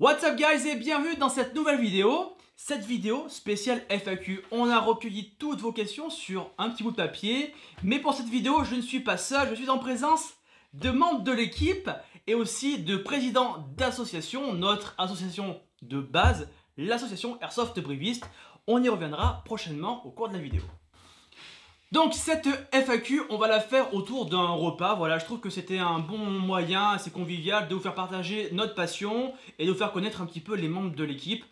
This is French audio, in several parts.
What's up guys et bienvenue dans cette nouvelle vidéo. Cette vidéo spéciale FAQ, on a recueilli toutes vos questions sur un petit bout de papier. Mais pour cette vidéo, je ne suis pas seul, je suis en présence de membres de l'équipe et aussi de présidents d'associations, notre association de base, l'association Airsoft Brivist. On y reviendra prochainement au cours de la vidéo. Donc cette FAQ, on va la faire autour d'un repas. Voilà, je trouve que c'était un bon moyen assez convivial de vous faire partager notre passion et de vous faire connaître un petit peu les membres de l'équipe.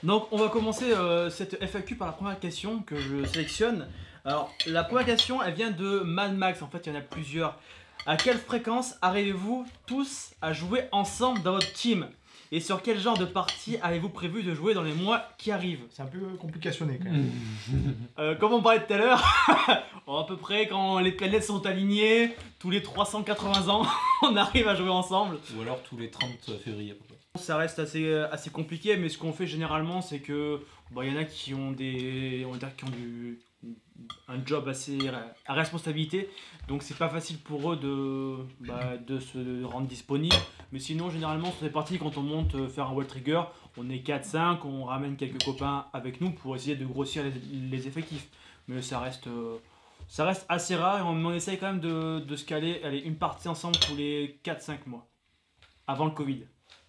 Donc on va commencer cette FAQ par la première question que je sélectionne. Alors la première question, elle vient de Mad Max, en fait il y en a plusieurs. À quelle fréquence arrivez-vous tous à jouer ensemble dans votre team? Et sur quel genre de partie avez-vous prévu de jouer dans les mois qui arrivent? C'est un peu complicationné quand même. Comme on parlait tout à l'heure, à peu près quand les planètes sont alignées, tous les 380 ans, on arrive à jouer ensemble. Ou alors tous les 30 février à peu près. Ça reste assez compliqué, mais ce qu'on fait généralement, c'est que y en a qui ont un job assez à responsabilité, donc c'est pas facile pour eux de se rendre disponible. Mais sinon, généralement, sur les parties, quand on monte faire un wall trigger, on est 4-5, on ramène quelques copains avec nous pour essayer de grossir les effectifs. Mais ça reste assez rare et on essaye quand même de se caler une partie ensemble tous les 4-5 mois. Avant le Covid.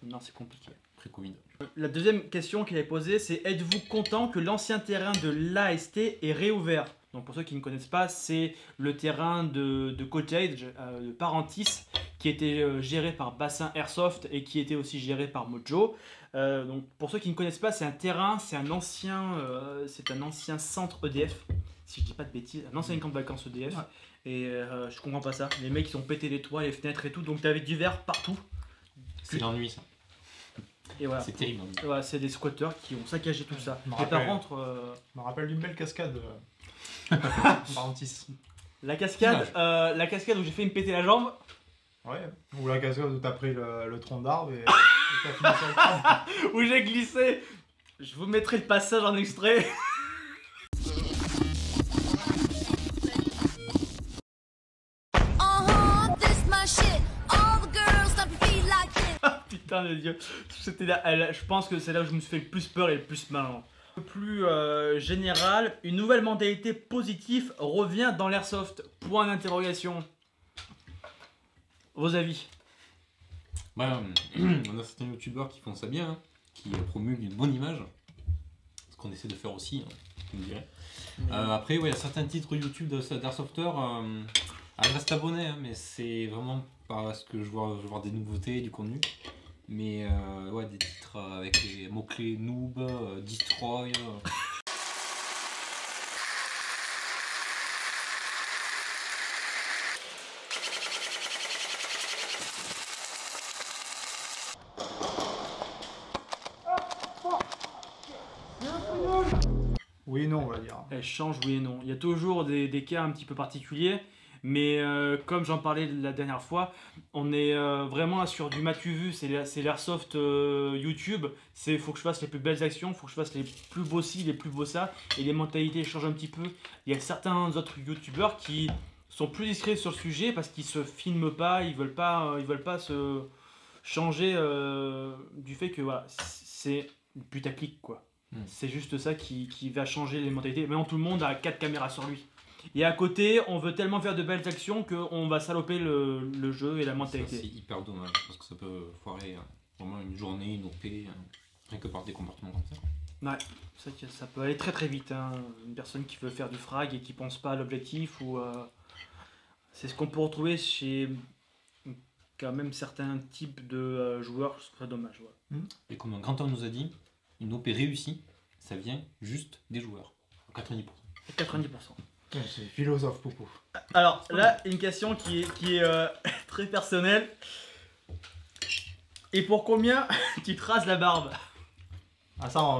Non, c'est compliqué. Pré-Covid. La deuxième question qu'il avait posée, c'est: êtes-vous content que l'ancien terrain de l'AST est réouvert? Donc pour ceux qui ne connaissent pas, c'est le terrain de Cottage, de Parentis, qui était géré par Bassin Airsoft et qui était aussi géré par Mojo. Donc pour ceux qui ne connaissent pas, c'est un terrain, c'est un ancien centre EDF, si je dis pas de bêtises, un ancien camp de vacances EDF. Ouais. Et je comprends pas ça. Les mecs ils ont pété les toits, les fenêtres et tout, donc t'avais du verre partout. C'est l'ennui ça. Et voilà. C'est terrible. Ouais, c'est des squatteurs qui ont saccagé tout ça. Je me rappelle d'une belle cascade. Parentis. La cascade où j'ai fait me péter la jambe. Ouais, ou la cascade où t'as pris le tronc d'arbre et t'as fini sur le tronc. Où j'ai glissé. Je vous mettrai le passage en extrait. Putain de Dieu, c'était là, je pense que c'est là où je me suis fait le plus peur et le plus mal. Un peu plus général, une nouvelle mentalité positive revient dans l'airsoft. Point d'interrogation. Vos avis? Bah, on a certains youtubeurs qui font ça bien, hein, qui promulguent une bonne image. Ce qu'on essaie de faire aussi, hein, tu me dirais. Après, ouais, il y a certains titres YouTube d'airsofters, elles restent abonnées, hein, mais c'est vraiment parce que je veux voir des nouveautés, du contenu. Mais ouais, des titres avec les mots-clés noob, destroy. Oui et non, on va dire. Elle change, oui et non. Il y a toujours des cas un petit peu particuliers. Mais comme j'en parlais la dernière fois, on est vraiment sur du m'as-tu vu, c'est l'airsoft YouTube. Il faut que je fasse les plus belles actions, il faut que je fasse les plus beaux ci, les plus beaux ça. Et les mentalités changent un petit peu. Il y a certains autres youtubeurs qui sont plus discrets sur le sujet parce qu'ils se filment pas, ils veulent pas se changer du fait que voilà, c'est putaclic quoi. C'est juste ça qui va changer les mentalités. Maintenant tout le monde a 4 caméras sur lui. Et à côté, on veut tellement faire de belles actions qu'on va saloper le jeu et la mentalité. C'est hyper dommage parce que ça peut foirer vraiment une journée, une OP, rien que par des comportements comme ça. Ouais, ça peut aller très très vite. Hein. Une personne qui veut faire du frag et qui pense pas à l'objectif, ou c'est ce qu'on peut retrouver chez quand même certains types de joueurs, je trouve ça dommage. Ouais. Et comme un grand homme nous a dit, une OP réussie, ça vient juste des joueurs. 90%. 90%. C'est philosophe, Poupou. Alors là, une question qui est très personnelle. Et pour combien tu te rases la barbe? Ah ça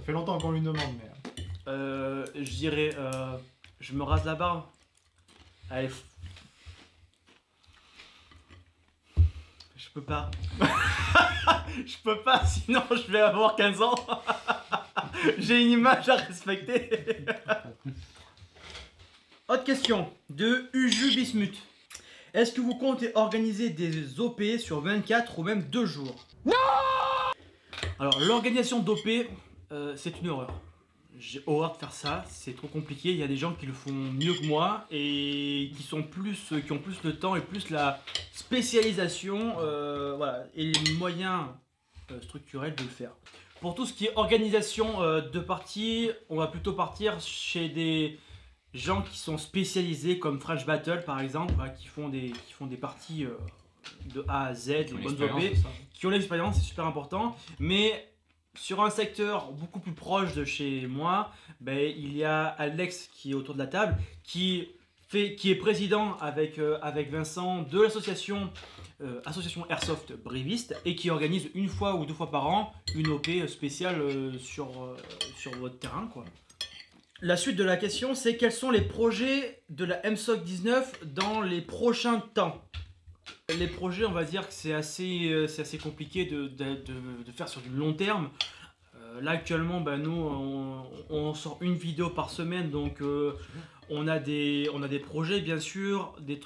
fait longtemps qu'on lui demande, mais... Je dirais... je me rase la barbe. Allez. Je peux pas. Je peux pas, sinon je vais avoir 15 ans. J'ai une image à respecter. Autre question de Uju Bismuth. Est-ce que vous comptez organiser des OP sur 24 ou même 2 jours? Non! Alors, l'organisation d'OP, c'est une horreur. J'ai horreur de faire ça, c'est trop compliqué. Il y a des gens qui le font mieux que moi et qui ont plus le temps et plus la spécialisation voilà, et les moyens structurels de le faire. Pour tout ce qui est organisation de parties, on va plutôt partir chez des gens qui sont spécialisés comme French Battle par exemple, voilà, qui font des parties de A à Z, les bonnes OP, qui ont l'expérience, c'est super important. Mais sur un secteur beaucoup plus proche de chez moi, ben, il y a Alex qui est autour de la table, qui est président avec Vincent de l'association association Airsoft Briviste et qui organise une fois ou deux fois par an une OP spéciale sur votre terrain, quoi. La suite de la question, c'est quels sont les projets de la MSOC 19 dans les prochains temps? Les projets, on va dire que c'est assez compliqué de faire sur du long terme. Là actuellement, bah, nous on sort une vidéo par semaine, donc on a des projets bien sûr, des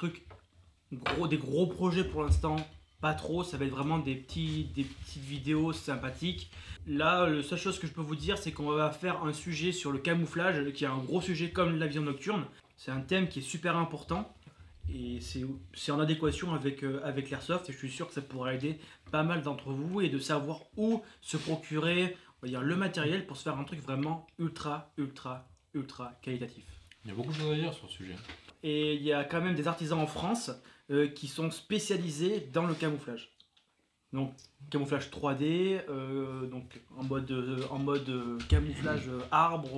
gros projets pour l'instant, pas trop. Ça va être vraiment des petites vidéos sympathiques. Là, la seule chose que je peux vous dire, c'est qu'on va faire un sujet sur le camouflage, qui est un gros sujet comme la vision nocturne. C'est un thème qui est super important. Et c'est en adéquation avec l'airsoft et je suis sûr que ça pourra aider pas mal d'entre vous et de savoir où se procurer, on va dire, le matériel pour se faire un truc vraiment ultra qualitatif. Il y a beaucoup de choses à dire sur ce sujet. Et il y a quand même des artisans en France qui sont spécialisés dans le camouflage. Donc camouflage 3D, donc en mode camouflage arbre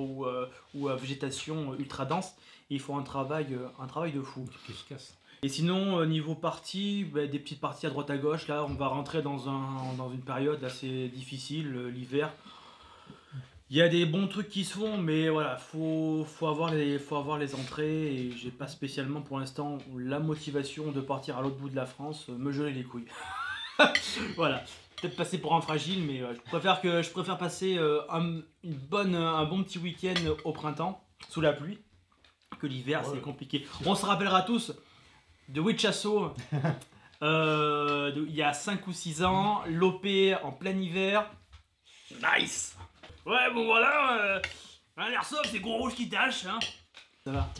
ou végétation ultra dense. Ils font un travail de fou. C'est efficace. Et sinon, niveau parties, bah, des petites parties à droite à gauche. Là, on va rentrer dans une période assez difficile, l'hiver. Il y a des bons trucs qui se font, mais voilà, faut avoir les entrées. Et j'ai pas spécialement pour l'instant la motivation de partir à l'autre bout de la France, me geler les couilles. Voilà. Peut-être passer pour un fragile, mais je préfère passer un bon petit week-end au printemps, sous la pluie, que l'hiver, ouais. C'est compliqué. On se rappellera tous de Wichasso, il y a 5 ou 6 ans, l'OP en plein hiver. Nice. Ouais, bon voilà, l'airsoft, c'est gros rouge qui tâche, hein. Ça va.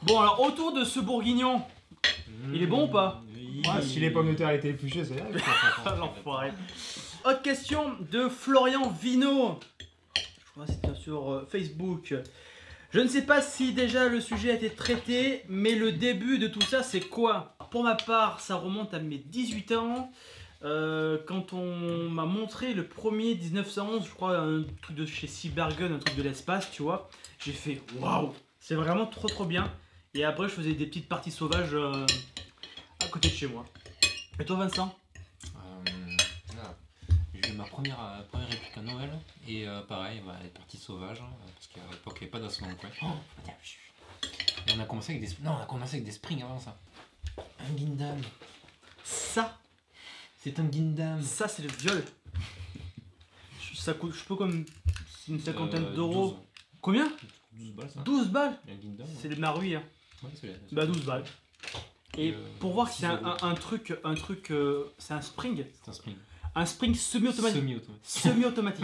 Bon, alors, autour de ce bourguignon, il est bon ou pas? Ouais, si les pommes de terre étaient épluchées, c'est là. L'enfoiré. Autre question de Florian Vino. Je crois que c'est sur Facebook. Je ne sais pas si déjà le sujet a été traité, mais le début de tout ça, c'est quoi? Pour ma part, ça remonte à mes 18 ans. Quand on m'a montré le premier 1911, je crois, un truc de chez Cybergun, un truc de l'espace, tu vois. J'ai fait waouh, c'est vraiment trop bien. Et après, je faisais des petites parties sauvages à côté de chez moi. Et toi, Vincent? J'ai eu ma première réplique à Noël et pareil, les parties sauvages, parce qu'à l'époque il n'y avait pas d'assaut dans le coin. Et on a commencé avec des springs avant ça. Un Gundam. Ça, c'est un Gundam. Ça, c'est le viol. Ça coûte, je peux comme une cinquantaine d'euros. Combien? 12 balles ça. 12 balles. C'est le Marui. Hein. Ouais, bah 12 balles. Et pour voir que c'est un truc, c'est un spring. C'est un spring. Un spring semi-automatique. Semi-automatique.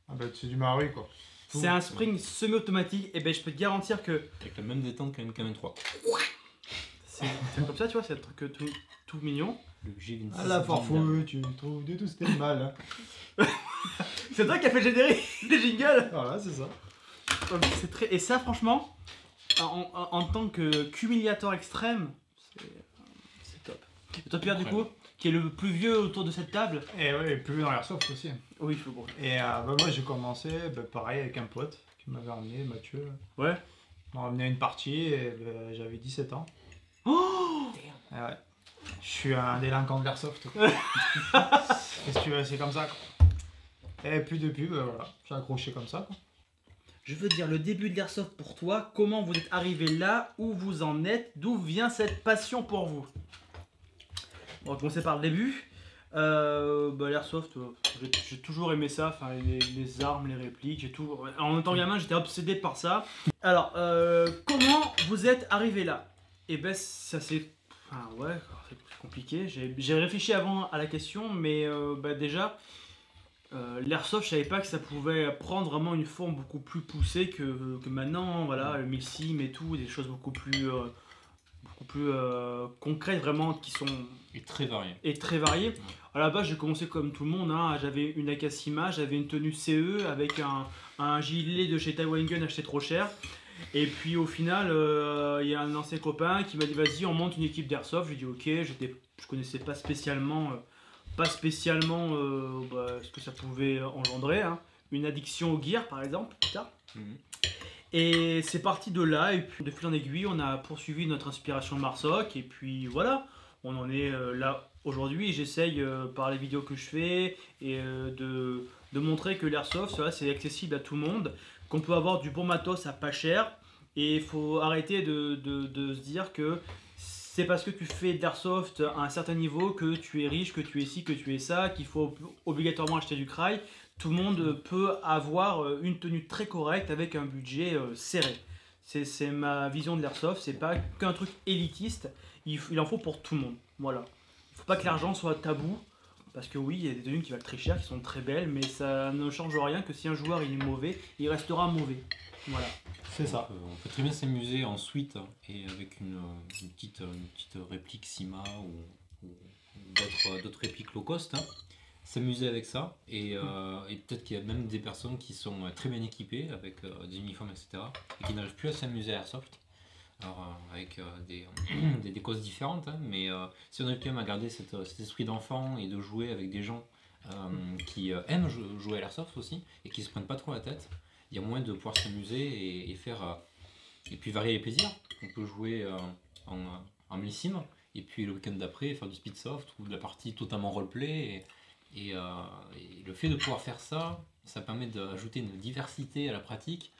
Ah bah c'est du Marui quoi. C'est un spring semi-automatique et ben je peux te garantir que... Avec la même détente qu'un M3. C'est comme ça, tu vois, c'est un truc tout mignon. Le G26. Ah la farfouille, tu trouves de tout ce qu'elle mal. Hein. C'est toi qui as fait générer les jingles. Voilà, c'est ça. C'est très... Et ça franchement, en tant qu'humiliateur extrême, c'est top. Et toi Pierre, du coup, qui est le plus vieux autour de cette table. Et ouais, le plus vieux dans l'airsoft aussi. Oui, il faut bon. Et bah, moi j'ai commencé pareil avec un pote qui m'avait ramené, Mathieu. Ouais. Il m'a ramené à une partie et j'avais 17 ans. Oh et ouais. Je suis un délinquant de l'airsoft. Qu'est-ce que tu veux, c'est comme ça quoi. Et puis depuis, voilà, j'ai accroché comme ça quoi. Je veux dire, le début de l'airsoft pour toi, comment vous êtes arrivé là, où vous en êtes, d'où vient cette passion pour vous? On va commencer par le début. L'airsoft, j'ai toujours aimé ça, enfin les armes, les répliques, en tant que gamin j'étais obsédé par ça. Alors, comment vous êtes arrivé là? Et ben ça c'est... Enfin ouais, c'est compliqué, j'ai réfléchi avant à la question, mais déjà, l'airsoft, je savais pas que ça pouvait prendre vraiment une forme beaucoup plus poussée que maintenant. Voilà, le milsim et tout, des choses beaucoup plus concrètes vraiment qui sont Et très varié. et très variées. À la base, j'ai commencé comme tout le monde. Hein. J'avais une Akashima, j'avais une tenue CE avec un gilet de chez Taiwan Gun acheté trop cher. Et puis au final, il y a un ancien copain qui m'a dit vas-y, on monte une équipe d'airsoft. J'ai dit ok, je connaissais pas spécialement, ce que ça pouvait engendrer. Hein. Une addiction au gear par exemple, plus tard. Mhm. Et c'est parti de là, et puis de fil en aiguille, on a poursuivi notre inspiration Marsoc, et puis voilà, on en est là aujourd'hui. J'essaye par les vidéos que je fais et de montrer que l'airsoft, voilà, c'est accessible à tout le monde, qu'on peut avoir du bon matos à pas cher, et il faut arrêter de se dire que c'est parce que tu fais de l'airsoft à un certain niveau que tu es riche, que tu es ci, que tu es ça, qu'il faut obligatoirement acheter du crail. Tout le monde peut avoir une tenue très correcte avec un budget serré. C'est ma vision de l'airsoft, c'est pas qu'un truc élitiste, il en faut pour tout le monde. Voilà. Il faut pas que l'argent soit tabou, parce que oui, il y a des tenues qui valent très cher, qui sont très belles, mais ça ne change rien que si un joueur il est mauvais, il restera mauvais. Voilà. C'est ça. On peut très bien s'amuser en suite et avec une petite réplique Sima ou d'autres répliques low cost. Hein. S'amuser avec ça et peut-être qu'il y a même des personnes qui sont très bien équipées avec des uniformes, etc. et qui n'arrivent plus à s'amuser à Airsoft. Alors, avec des causes différentes, hein, mais si on arrive quand même à garder cet esprit d'enfant et de jouer avec des gens qui aiment jouer à l'airsoft aussi et qui se prennent pas trop la tête, il y a moyen de pouvoir s'amuser et faire et puis varier les plaisirs. On peut jouer en milsim et puis le week-end d'après faire du speedsoft ou de la partie totalement roleplay et le fait de pouvoir faire ça, ça permet d'ajouter une diversité à la pratique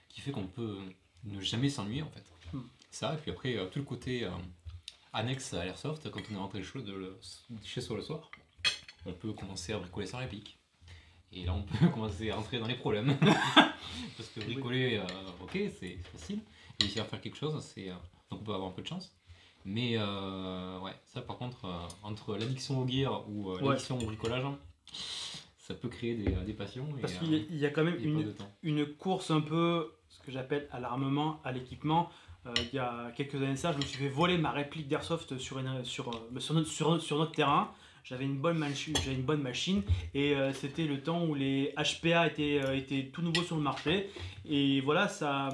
qui fait qu'on peut ne jamais s'ennuyer en fait. Ça, et puis après tout le côté annexe à l'airsoft, quand on est rentré chez soi le soir, on peut commencer à bricoler sa réplique. Et là on peut commencer à rentrer dans les problèmes. Parce que bricoler, ok, c'est facile. Et réussir à faire quelque chose, donc on peut avoir un peu de chance. Mais ouais, ça par contre, entre l'addiction au gear ou l'addiction au bricolage, ça peut créer des passions. Parce qu'il y a quand même une course un peu, ce que j'appelle à l'armement, à l'équipement. Il y a quelques années de ça, je me suis fait voler ma réplique d'airsoft sur notre terrain. J'avais une bonne machine et c'était le temps où les HPA étaient tout nouveaux sur le marché. Et voilà, ça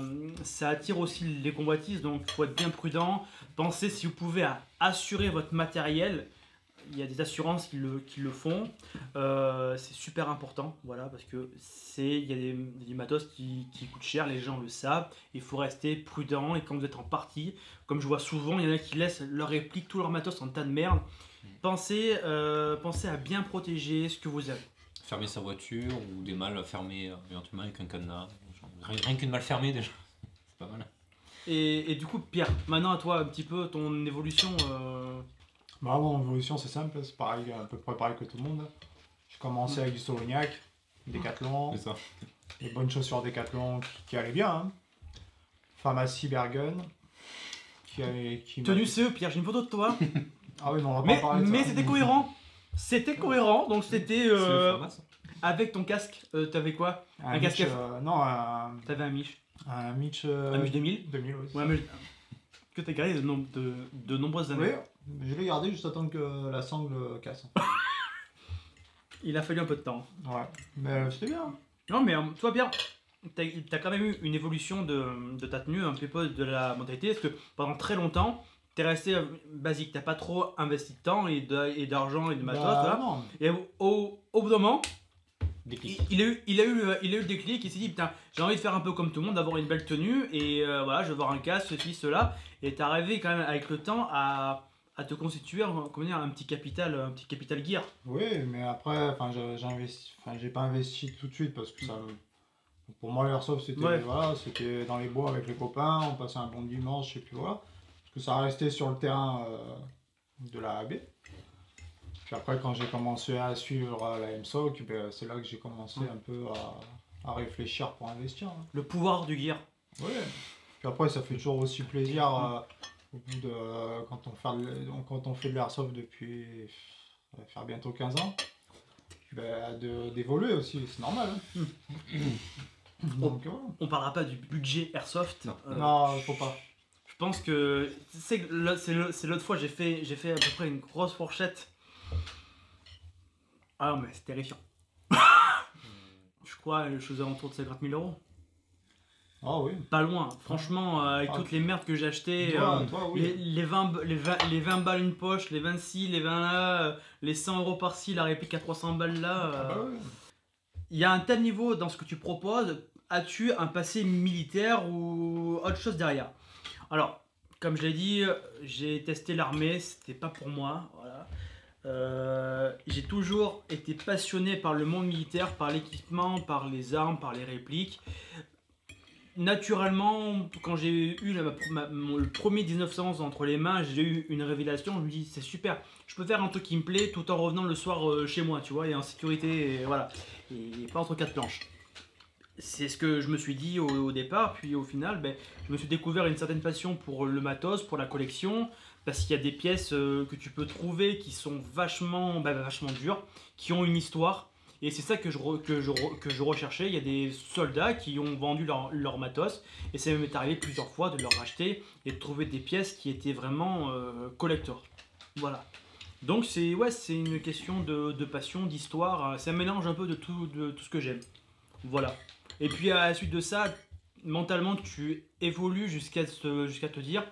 attire aussi les convoitises, donc il faut être bien prudent. Pensez si vous pouvez à assurer votre matériel. Il y a des assurances qui le font. C'est super important, voilà, parce que il y a des matos qui coûtent cher, les gens le savent. Il faut rester prudent et quand vous êtes en partie, comme je vois souvent, il y en a qui laissent leur réplique, tout leur matos en tas de merde. Pensez à bien protéger ce que vous avez. Fermer sa voiture ou des malles fermées éventuellement avec un cadenas. Rien qu'une malle fermée déjà, c'est pas mal. Et du coup, Pierre, maintenant à toi un petit peu ton évolution. Bah, mon évolution c'est simple, c'est pareil, à peu près pareil que tout le monde. J'ai commencé avec du Solognac, Decathlon, C'est ça. des bonnes chaussures Decathlon qui allaient bien. Hein. Pharmacie Bergen, Tenue CE, Pierre, j'ai une photo de toi. Ah oui, non, on va pas parler de ça. Mais c'était cohérent. C'était cohérent, donc c'était avec ton casque. T'avais quoi? Un casque Mitch, non, T'avais un Mich. un Mitch. Un Mich 2000. 2000, oui. Ouais, mais que t'as gardé de nombreuses années. Oui, je l'ai gardé juste à temps que la sangle casse. Il a fallu un peu de temps. Ouais, mais c'était bien. Non, mais toi, Pierre, t'as quand même eu une évolution de ta tenue, un peu de la mentalité, parce que pendant très longtemps, t'es resté basique, t'as pas trop investi de temps et d'argent et de matos, voilà. Non. Et au bout d'un moment, Déclic. il a eu le déclic, il s'est dit putain, j'ai envie de faire un peu comme tout le monde, d'avoir une belle tenue et voilà, je vais avoir un casque, ceci, cela. Et t'es arrivé quand même avec le temps à te constituer un petit capital gear. Oui, mais après, j'ai pas investi tout de suite parce que ça. Pour moi, l'airsoft c'était c'était dans les bois avec les copains, on passait un bon dimanche et puis voilà. Parce que ça restait sur le terrain de la AB. Puis après, quand j'ai commencé à suivre la MSOC, ben, c'est là que j'ai commencé un peu à réfléchir pour investir. Hein. Le pouvoir du gear. Oui. Puis après, ça fait toujours aussi plaisir au bout de quand on fait de l'airsoft depuis ça va faire bientôt 15 ans. ben, d'évoluer aussi, c'est normal. Hein. Donc, voilà. On parlera pas du budget Airsoft. Non. Non, faut pas. Je pense que c'est l'autre fois j'ai fait à peu près une grosse fourchette. Ah mais c'est terrifiant. Je crois je faisais autour de 50 000 €. Ah oui. Pas loin. Franchement avec toutes les merdes que j'ai achetées, Toi, oui. les 20 balles une poche, les 26, les 20 là, les 100 € par-ci, la réplique à 300 balles là. Ah bah oui. Il y a un tel niveau dans ce que tu proposes. As-tu un passé militaire ou autre chose derrière? Alors, comme je l'ai dit, j'ai testé l'armée, c'était pas pour moi. Voilà. J'ai toujours été passionné par le monde militaire, par l'équipement, par les armes, par les répliques. Naturellement, quand j'ai eu le premier 1911 entre les mains, j'ai eu une révélation. Je me dis, c'est super, je peux faire un truc qui me plaît tout en revenant le soir chez moi, tu vois, et en sécurité, et voilà, et pas entre quatre planches. C'est ce que je me suis dit au départ, puis au final, ben, je me suis découvert une certaine passion pour le matos, pour la collection, parce qu'il y a des pièces que tu peux trouver qui sont vachement dures, qui ont une histoire. Et c'est ça que je recherchais. Il y a des soldats qui ont vendu leur matos. Et ça m'est arrivé plusieurs fois de leur racheter et de trouver des pièces qui étaient vraiment collector. Voilà. Donc c'est une question de passion, d'histoire. C'est un mélange un peu de tout ce que j'aime. Voilà. Et puis à la suite de ça, mentalement tu évolues jusqu'à te dire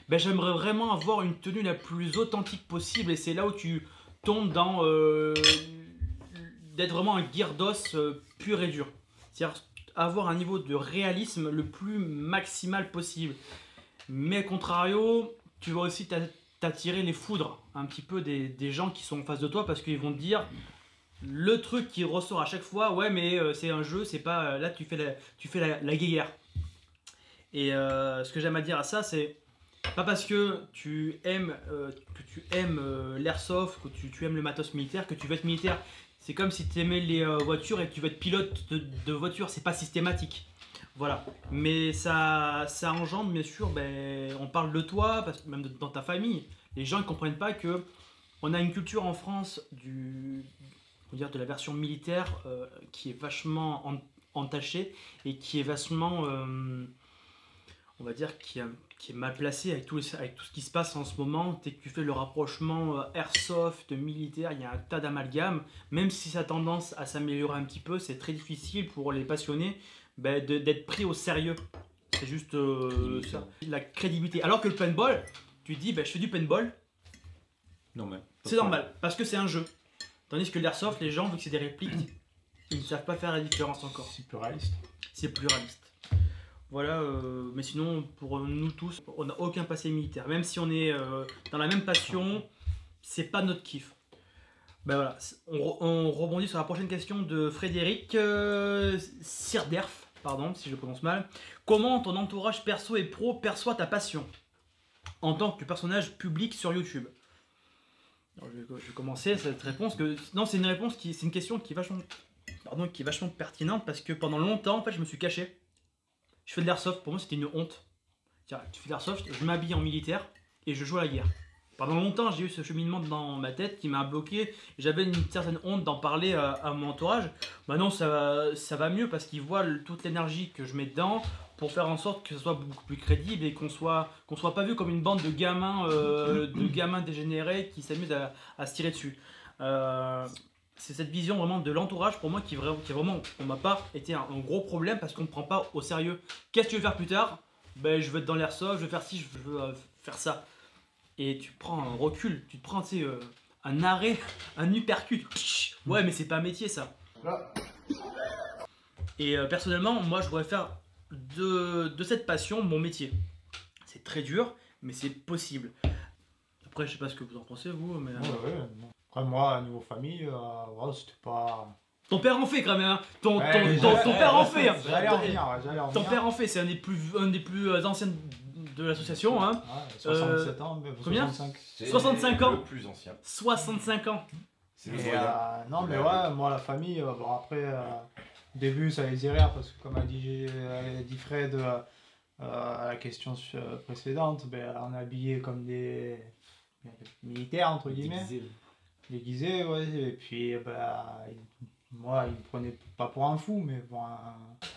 ben, j'aimerais vraiment avoir une tenue la plus authentique possible. Et c'est là où tu tombes dans... d'être vraiment un Gyarados pur et dur. C'est-à-dire avoir un niveau de réalisme le plus maximal possible. Mais à contrario, tu vas aussi t'attirer les foudres un petit peu des gens qui sont en face de toi parce qu'ils vont te dire le truc qui ressort à chaque fois, ouais mais c'est un jeu, c'est pas... là tu fais la guéguerre. Et ce que j'aime à dire à ça, c'est pas parce que tu aimes l'airsoft, que tu aimes le matos militaire, que tu veux être militaire. C'est comme si tu aimais les voitures et que tu veux être pilote de voiture, c'est pas systématique. Voilà. Mais ça engendre, bien sûr, ben, on parle de toi, parce que même dans ta famille, les gens ne comprennent pas que on a une culture en France de la version militaire qui est vachement entachée et qui est vachement, on va dire, qui est mal placé avec tout ce qui se passe en ce moment. Dès que tu fais le rapprochement airsoft, militaire, il y a un tas d'amalgames. Même si ça a tendance à s'améliorer un petit peu, c'est très difficile pour les passionnés d'être pris au sérieux. C'est juste ça, la crédibilité. Alors que le paintball, tu dis, je fais du paintball. Normal. C'est normal, parce que c'est un jeu. Tandis que l'airsoft, les gens, vu que c'est des répliques, ils ne savent pas faire la différence encore. C'est plus réaliste. C'est plus réaliste. Voilà, mais sinon, pour nous tous, on n'a aucun passé militaire. Même si on est dans la même passion, c'est pas notre kiff. Ben voilà, on rebondit sur la prochaine question de Frédéric Sirderf, pardon si je prononce mal. Comment ton entourage perso et pro perçoit ta passion en tant que personnage public sur YouTube? Alors, je vais commencer cette réponse. C'est une question qui est vachement pertinente parce que pendant longtemps, en fait, je me suis caché. Je fais de l'airsoft, pour moi c'était une honte. Tiens, tu fais de l'airsoft, je m'habille en militaire et je joue à la guerre. Pendant longtemps, j'ai eu ce cheminement dans ma tête qui m'a bloqué. J'avais une certaine honte d'en parler à mon entourage. Maintenant, ça va mieux parce qu'ils voient toute l'énergie que je mets dedans pour faire en sorte que ce soit beaucoup plus crédible et qu'on soit pas vu comme une bande de gamins dégénérés qui s'amusent à se tirer dessus. C'est cette vision vraiment de l'entourage pour moi qui vraiment, pour ma part, était un gros problème parce qu'on ne prend pas au sérieux. Qu'est-ce que tu veux faire plus tard? Ben, je veux être dans l'airsoft, je veux faire ci, je veux faire ça. Et tu prends un recul, tu te prends un arrêt, un uppercut. Ouais, mais c'est pas un métier ça. Et personnellement, moi je voudrais faire de cette passion mon métier. C'est très dur, mais c'est possible. Après, je sais pas ce que vous en pensez, vous, mais... Ouais. Après, moi, niveau famille, c'était pas... Ton père en fait quand même, hein. Ton père en fait. Hein. J'allais en venir. Ton père en fait, c'est un des plus anciens de l'association. Hein. Ouais, 67 ans, mais combien 65. 65 ans. Le plus ancien. 65 ans. C'est le Et, voyant. non, mais ouais, moi, la famille, bon, après, au début, ça les faisait rire parce que, comme a dit Fred à la question précédente, on est habillés comme des militaires, entre guillemets. déguisé, ouais. Et puis, bah, moi, il me prenait pas pour un fou, mais bon.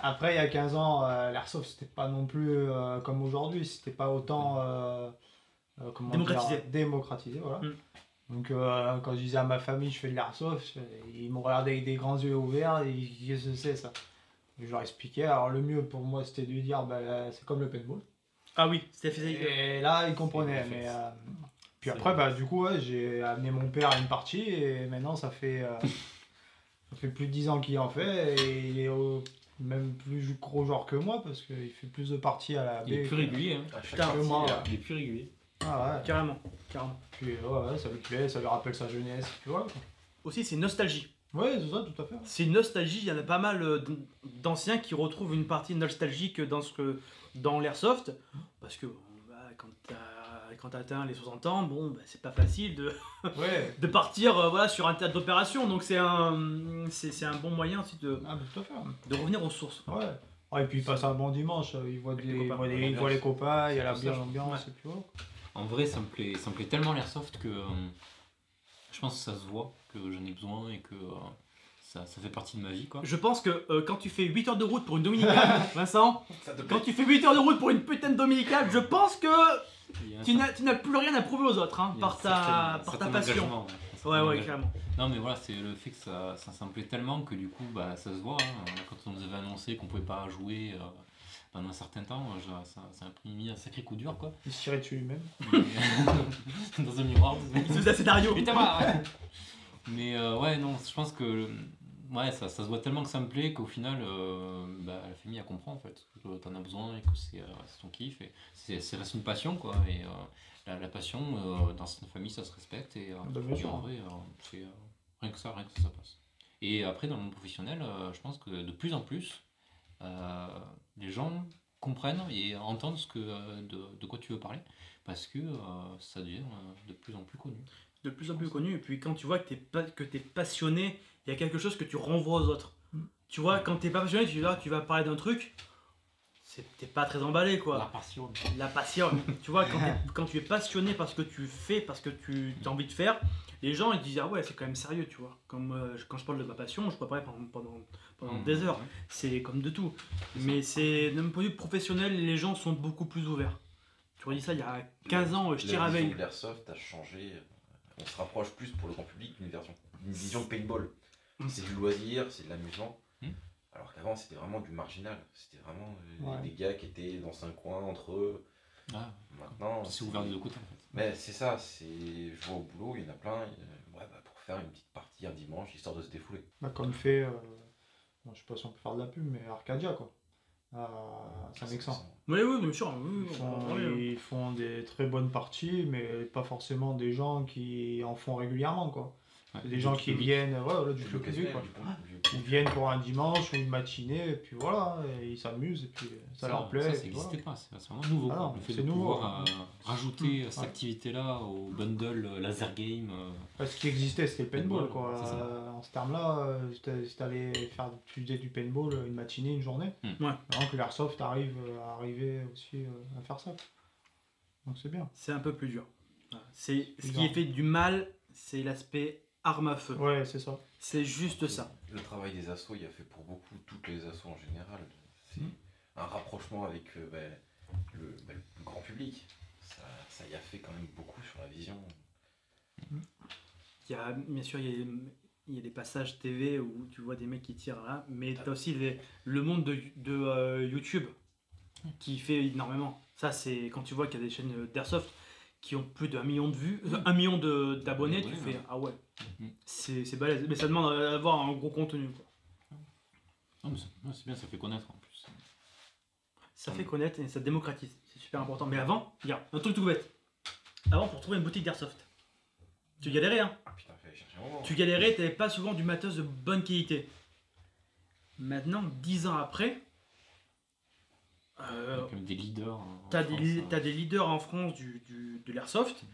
Après, il y a 15 ans, l'airsoft, c'était pas non plus comme aujourd'hui. C'était pas autant. Comment Démocratisé. dire, démocratisé, voilà. Mm. Donc, quand je disais à ma famille, je fais de l'airsoft, ils m'ont regardé avec des grands yeux ouverts. Et ils disaient, qu'est-ce que c'est ça? Et je leur expliquais. Alors, le mieux pour moi, c'était de lui dire, bah, c'est comme le paintball. Ah oui, c'était physique. Et là, ils comprenaient. Mais, puis après, bah, du coup, ouais, j'ai amené mon père à une partie. Et maintenant, ça fait plus de 10 ans qu'il en fait. Et il est même plus gros joueur que moi parce qu'il fait plus de parties à la Il est baie plus que- régulier. Hein. À chaque Putain, partie, moi, Il est plus régulier. Ah ouais. Carrément. Puis ouais, ça lui plaît, ça lui rappelle sa jeunesse, tu vois. Aussi, c'est une nostalgie. Ouais, c'est ça, tout à fait. C'est une nostalgie, il y en a pas mal d'anciens qui retrouvent une partie nostalgique dans l'airsoft. Parce que bah, quand t'atteins les 60 ans, bon, bah, c'est pas facile Ouais. de partir voilà, sur un théâtre d'opération. Donc c'est un bon moyen aussi Ah, bah, tout à fait. de revenir aux sources. Ouais. Ouais, et puis il passe un bon dimanche, il voit, les copains. il voit les copains, il y a C'est ça, l'ambiance, et puis voilà. En vrai, ça me plaît tellement l'airsoft que je pense que ça se voit que j'en ai besoin et que ça fait partie de ma vie, quoi. Je pense que quand tu fais 8 heures de route pour une dominicale, Vincent, Ça te plaît. quand tu fais 8 heures de route pour une putain de dominicale, je pense que Il y a un tu n'as plus rien à prouver aux autres hein, il y a par un ta certain passion. engagement, ouais. Un certain Ouais, engagement. carrément. Non, mais voilà, c'est le fait que ça me plaît tellement que du coup, bah, ça se voit. Hein. Quand on nous avait annoncé qu'on pouvait pas jouer pendant un certain temps, ça a mis un sacré coup dur, quoi. Il se tirait dessus lui-même. Mais- dans un miroir. Il se faisait un scénario. Putain, voilà. Mais ouais, non, je pense que ouais, ça se voit tellement que ça me plaît qu'au final, bah, la famille elle comprend en fait que t'en as besoin et que c'est ton kiff. Et c'est reste une passion, quoi. Et la passion, dans cette famille, ça se respecte. Et, Bah, bien et sûr. en vrai, c'est rien que ça passe. Et après, dans le monde professionnel, je pense que de plus en plus, les gens comprennent et entendent de quoi tu veux parler parce que ça devient de plus en plus connu. De plus en plus connu, et puis quand tu vois que t'es passionné, il y a quelque chose que tu renvoies aux autres. Tu vois, quand t'es pas passionné, tu vas parler d'un truc, t'es pas très emballé quoi. La passion. La passion. Tu vois, quand tu es passionné parce que tu fais, parce que tu as envie de faire, les gens ils disent ah ouais, c'est quand même sérieux, tu vois. Comme quand je parle de ma passion, je peux parler pendant des heures. C'est comme de tout. Mais c'est d'un point de vue professionnel, les gens sont beaucoup plus ouverts. Tu aurais dit ça il y a 15 ans, je tire La avec. vision de l'airsoft a changé. On se rapproche plus pour le grand public d'une vision paintball. C'est du loisir, c'est de l'amusement. Alors qu'avant, c'était vraiment du marginal. C'était vraiment des gars qui étaient dans un coin entre eux. Ah, Maintenant, c'est ouvert des deux côtés en fait. Mais c'est ça, je vois au boulot, il y en a plein. Ouais, bah, pour faire une petite partie un dimanche, histoire de se défouler. Bah, comme fait, bon, je sais pas si on peut faire de la pub, mais Arcadia quoi. Saint-Vexin. Oui, bien sûr. Oui, Ils font des très bonnes parties, mais pas forcément des gens qui en font régulièrement quoi. Ouais, C'est des gens qui viennent, voilà, du C'est club public, quoi. du Ils viennent pour un dimanche ou une matinée, et puis voilà, et ils s'amusent, et puis ça leur plaît. Ça et puis n'existait voilà. pas, c'est vraiment nouveau. Ah quoi. non, Le fait c'est de nouveau, pouvoir rajouter cette activité-là au bundle laser game. Parce qu'il existait, c'était le paintball Paintball, quoi. c'est ça. En ce terme-là, si t'allais faire tu faisais du paintball une matinée, une journée, Ouais. alors que l'airsoft arrive à arriver aussi à faire ça. Donc c'est bien. C'est un peu plus dur. Voilà. Ce Plus qui dur. fait du mal, c'est l'aspect arme à feu. Ouais, c'est ça. C'est juste ça. Le travail des assos, il a fait pour beaucoup, toutes les assos en général. C'est un rapprochement avec le grand public. Ça y a fait quand même beaucoup sur la vision. Bien sûr, il y a des passages TV où tu vois des mecs qui tirent là, mais tu as aussi le monde de YouTube qui fait énormément. Ça, c'est quand tu vois qu'il y a des chaînes d'airsoft qui ont plus d'1 million de vues, 1 million d'abonnés, tu fais ah ouais, c'est balèze. Mais ça demande d'avoir un gros contenu, quoi. Non, mais c'est bien, ça fait connaître en plus. Ça fait connaître et ça démocratise, c'est super important. Mais avant, regarde, un truc tout bête. Avant, pour trouver une boutique d'airsoft, tu galérais, hein. Ah putain, fallait chercher un moment. Tu galérais, t'avais pas souvent du matos de bonne qualité. Maintenant, 10 ans après, Il y a quand même des leaders. En t'as France, des leaders en France de l'airsoft.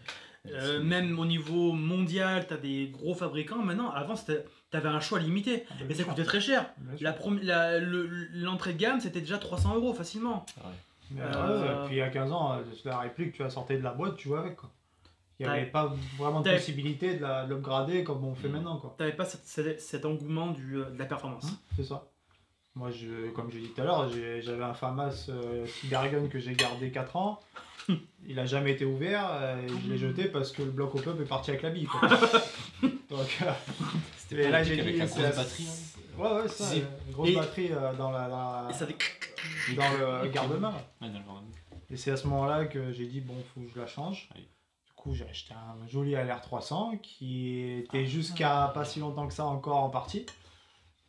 Même au niveau mondial, t'as des gros fabricants. Maintenant, avant, t'avais un choix limité. Bien Mais ça sûr. coûtait très cher. Bien sûr. L'entrée de gamme, c'était déjà 300 € facilement. Mais Euh, puis il y a 15 ans, la réplique, tu as sorti de la boîte, tu jouais avec quoi. il n'y avait pas vraiment de possibilité de l'upgrader comme on fait maintenant, quoi. T'avais pas cet engouement de la performance. C'est ça. Moi, comme je l'ai dit tout à l'heure, j'avais un FAMAS Cybergun que j'ai gardé 4 ans. Il a jamais été ouvert et je l'ai jeté parce que le bloc au pub est parti avec la bille, quoi. Donc, c'était là j'ai avec la grosse batterie. Ouais, ça, une grosse batterie dans le garde-main. Et c'est à ce moment-là que j'ai dit, bon, faut que je la change. Oui. Du coup, j'ai acheté un joli LR300 qui était jusqu'à pas si longtemps que ça encore en partie.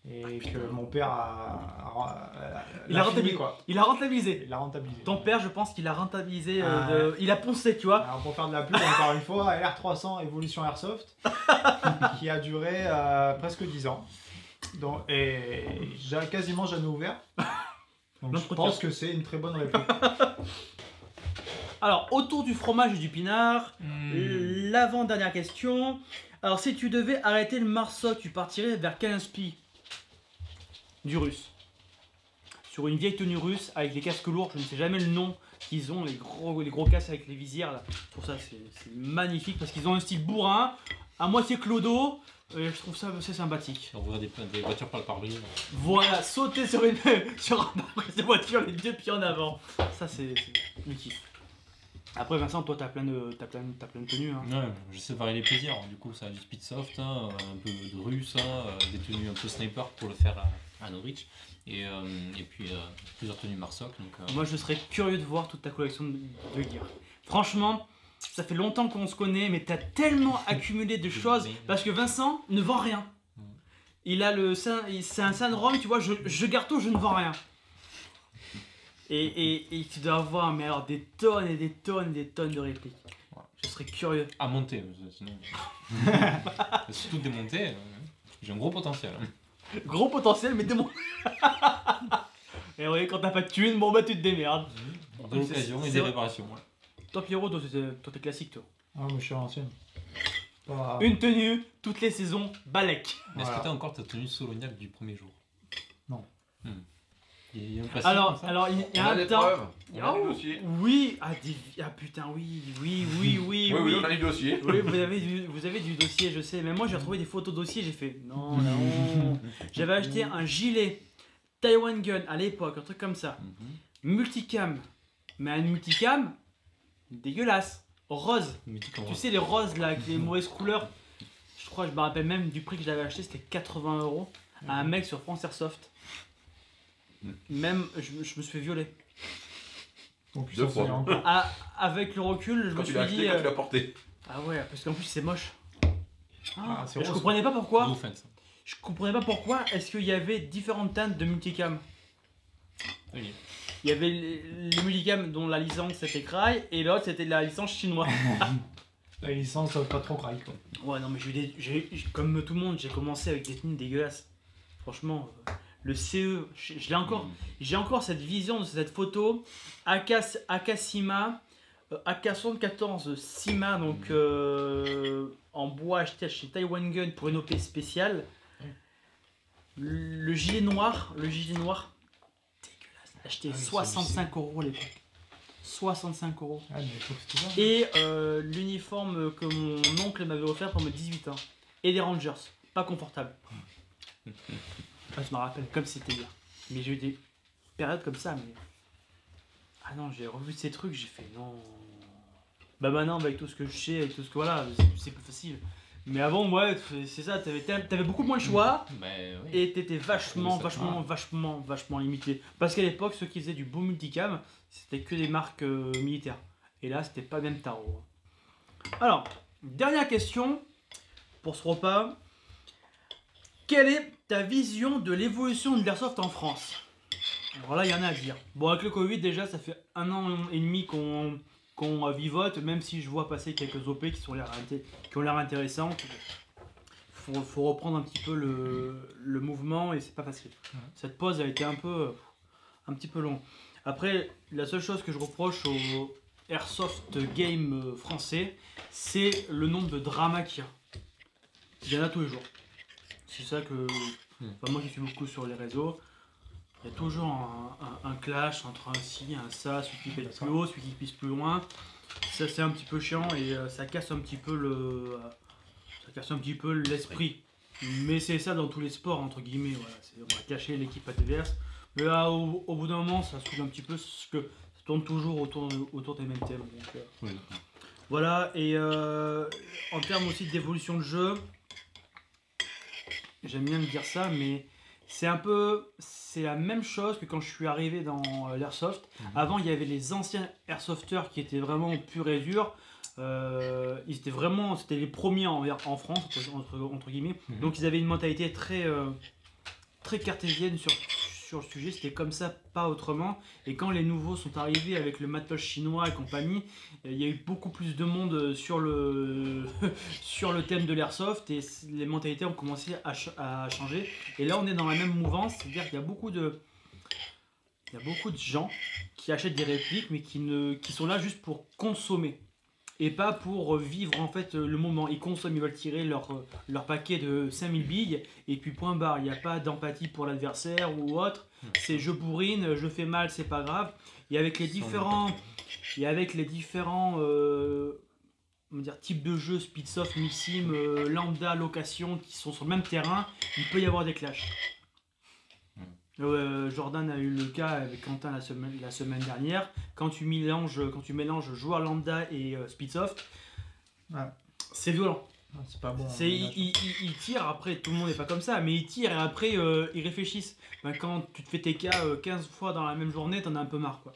Et que mon père il a rentabilisé. Ton père, je pense qu'il a rentabilisé. Il a poncé, tu vois. Alors, pour faire de la pub, encore une fois, LR300 Evolution Airsoft, qui a duré presque 10 ans. Donc, et j'ai quasiment jamais ouvert. Donc, je pense que c'est une très bonne réplique. Alors, autour du fromage et du pinard, l'avant-dernière question. Alors, si tu devais arrêter le Marsoc, tu partirais vers quel inspi? Du russe. Sur une vieille tenue russe avec les casques lourds, je ne sais jamais le nom qu'ils ont, les gros casques avec les visières là. Je trouve ça c'est magnifique parce qu'ils ont un style bourrin, à moitié clodo, et je trouve ça assez sympathique. On voit des voitures par le pare-brise. Voilà, sauter sur un pare-brise de voiture, les deux pieds en avant. Ça c'est le kiff. Après Vincent, toi t'as plein de tenues. Hein. Ouais, j'essaie de varier les plaisirs. Du coup, ça a du speedsoft, hein, un peu de russe, des tenues un peu sniper pour le faire à Norwich. Et puis plusieurs tenues Marsoc. Donc, moi je serais curieux de voir toute ta collection de gear. Franchement, ça fait longtemps qu'on se connaît, mais t'as tellement accumulé de choses. Parce que Vincent ne vend rien. C'est un syndrome, tu vois, je garde tout, je ne vends rien. Et tu dois avoir mais alors des tonnes et des tonnes et des tonnes de répliques. Ouais. Je serais curieux. À monter, sinon. C'est tout démonté, j'ai un gros potentiel. Gros potentiel, mais démonté. Et oui, quand t'as pas de thunes, bon bah tu te démerdes. De l'occasion et des réparations. Ouais. Toi Pierrot, toi t'es classique toi. Ah, moi je suis à l'ancienne. Une tenue, toutes les saisons, balèque. Mais est-ce que t'as encore ta tenue Soloniac du premier jour? Non. Il y a un alors il y a un temps. On a du dossier. Oui, putain, oui, on a du dossier. Oui, vous avez du dossier, je sais. Mais moi j'ai retrouvé des photos dossiers, j'ai fait non. J'avais acheté un gilet Taiwan Gun à l'époque, un truc comme ça. Multicam. Mais un multicam dégueulasse. Rose. Tu sais les roses là avec les mauvaises couleurs. Je me rappelle même du prix que j'avais acheté, c'était 80 € à un mec sur France Airsoft. Même, je me suis fait violer. Donc, 2 fois. Avec le recul, je me suis dit... Quand tu l'as porté. Ah ouais, parce qu'en plus c'est moche. je comprenais pas pourquoi. Je comprenais pas pourquoi est-ce qu'il y avait différentes teintes de multicam. Oui. Il y avait les multicam dont la licence c'était Cry et l'autre c'était la licence chinoise. La licence pas trop Cry quoi. Ouais non mais comme tout le monde j'ai commencé avec des tenues dégueulasses. Franchement... Le CE, j'ai encore cette vision de cette photo. AK-Sima, AK-74 Sima, donc en bois acheté chez Taiwan Gun pour une OP spéciale. Le gilet noir, dégueulasse. Acheté 65 € à l'époque. 65 €. Ah, et l'uniforme que mon oncle m'avait offert pour mes 18 ans. Et des Rangers, pas confortable. Je me rappelle, comme c'était hier. Mais j'ai eu des périodes comme ça, mais... Ah non, j'ai revu ces trucs, j'ai fait non... Bah maintenant, avec tout ce que je sais, avec tout ce que... Voilà, c'est plus facile. Mais avant, ouais, c'est ça, t'avais beaucoup moins de choix. Oui. Et t'étais vachement limité. Parce qu'à l'époque, ceux qui faisaient du beau multicam, c'était que des marques militaires. Et là, c'était pas même tarot. Alors, dernière question pour ce repas. Quelle est ta vision de l'évolution de l'airsoft en France? Alors là, il y en a à dire. Bon, avec le Covid, déjà, ça fait 1 an et demi qu'on vivote, même si je vois passer quelques OP qui ont l'air intéressantes. Faut reprendre un petit peu le mouvement et c'est pas facile. Cette pause a été un petit peu longue. Après, la seule chose que je reproche au airsoft game français, c'est le nombre de dramas qu'il y a. Il y en a tous les jours. C'est ça que... Enfin, moi qui suis beaucoup sur les réseaux, il y a toujours un clash entre un ci, un ça, celui qui pète plus haut, celui qui pisse plus loin. Ça c'est un petit peu chiant et ça casse un petit peu l'esprit. Mais c'est ça dans tous les sports entre guillemets. Voilà. On va cacher l'équipe adverse. Mais là, au bout d'un moment, ça saoule un petit peu parce que ça tourne toujours autour des mêmes thèmes. Donc, Oui. voilà. Et en termes aussi d'évolution de jeu, j'aime bien dire ça, mais c'est la même chose que quand je suis arrivé dans l'airsoft. Avant, il y avait les anciens airsofters qui étaient vraiment purs et durs. C'était les premiers en France entre guillemets. Donc ils avaient une mentalité très cartésienne sur le sujet. C'était comme ça, pas autrement. Et quand les nouveaux sont arrivés avec le matos chinois et compagnie, il y a eu beaucoup plus de monde sur le thème de l'airsoft et les mentalités ont commencé à changer. Et là, on est dans la même mouvance, c'est-à-dire qu'il y a beaucoup de gens qui achètent des répliques, mais qui sont là juste pour consommer. Et pas pour vivre en fait le moment. Ils consomment, ils veulent tirer leur paquet de 5000 billes et puis point barre. Il n'y a pas d'empathie pour l'adversaire ou autre. C'est je bourrine, je fais mal, c'est pas grave. Et avec les différents on va dire, types de jeux, Speedsoft, Milsim, Lambda, Location qui sont sur le même terrain, il peut y avoir des clashs. Jordan a eu le cas avec Quentin la semaine dernière. Quand tu mélanges joueur lambda et Speedsoft, c'est violent. C'est pas bon. Ils tirent, après tout le monde n'est pas comme ça, mais ils tirent et après ils réfléchissent. Quand tu te fais TK 15 fois dans la même journée, t'en as un peu marre quoi.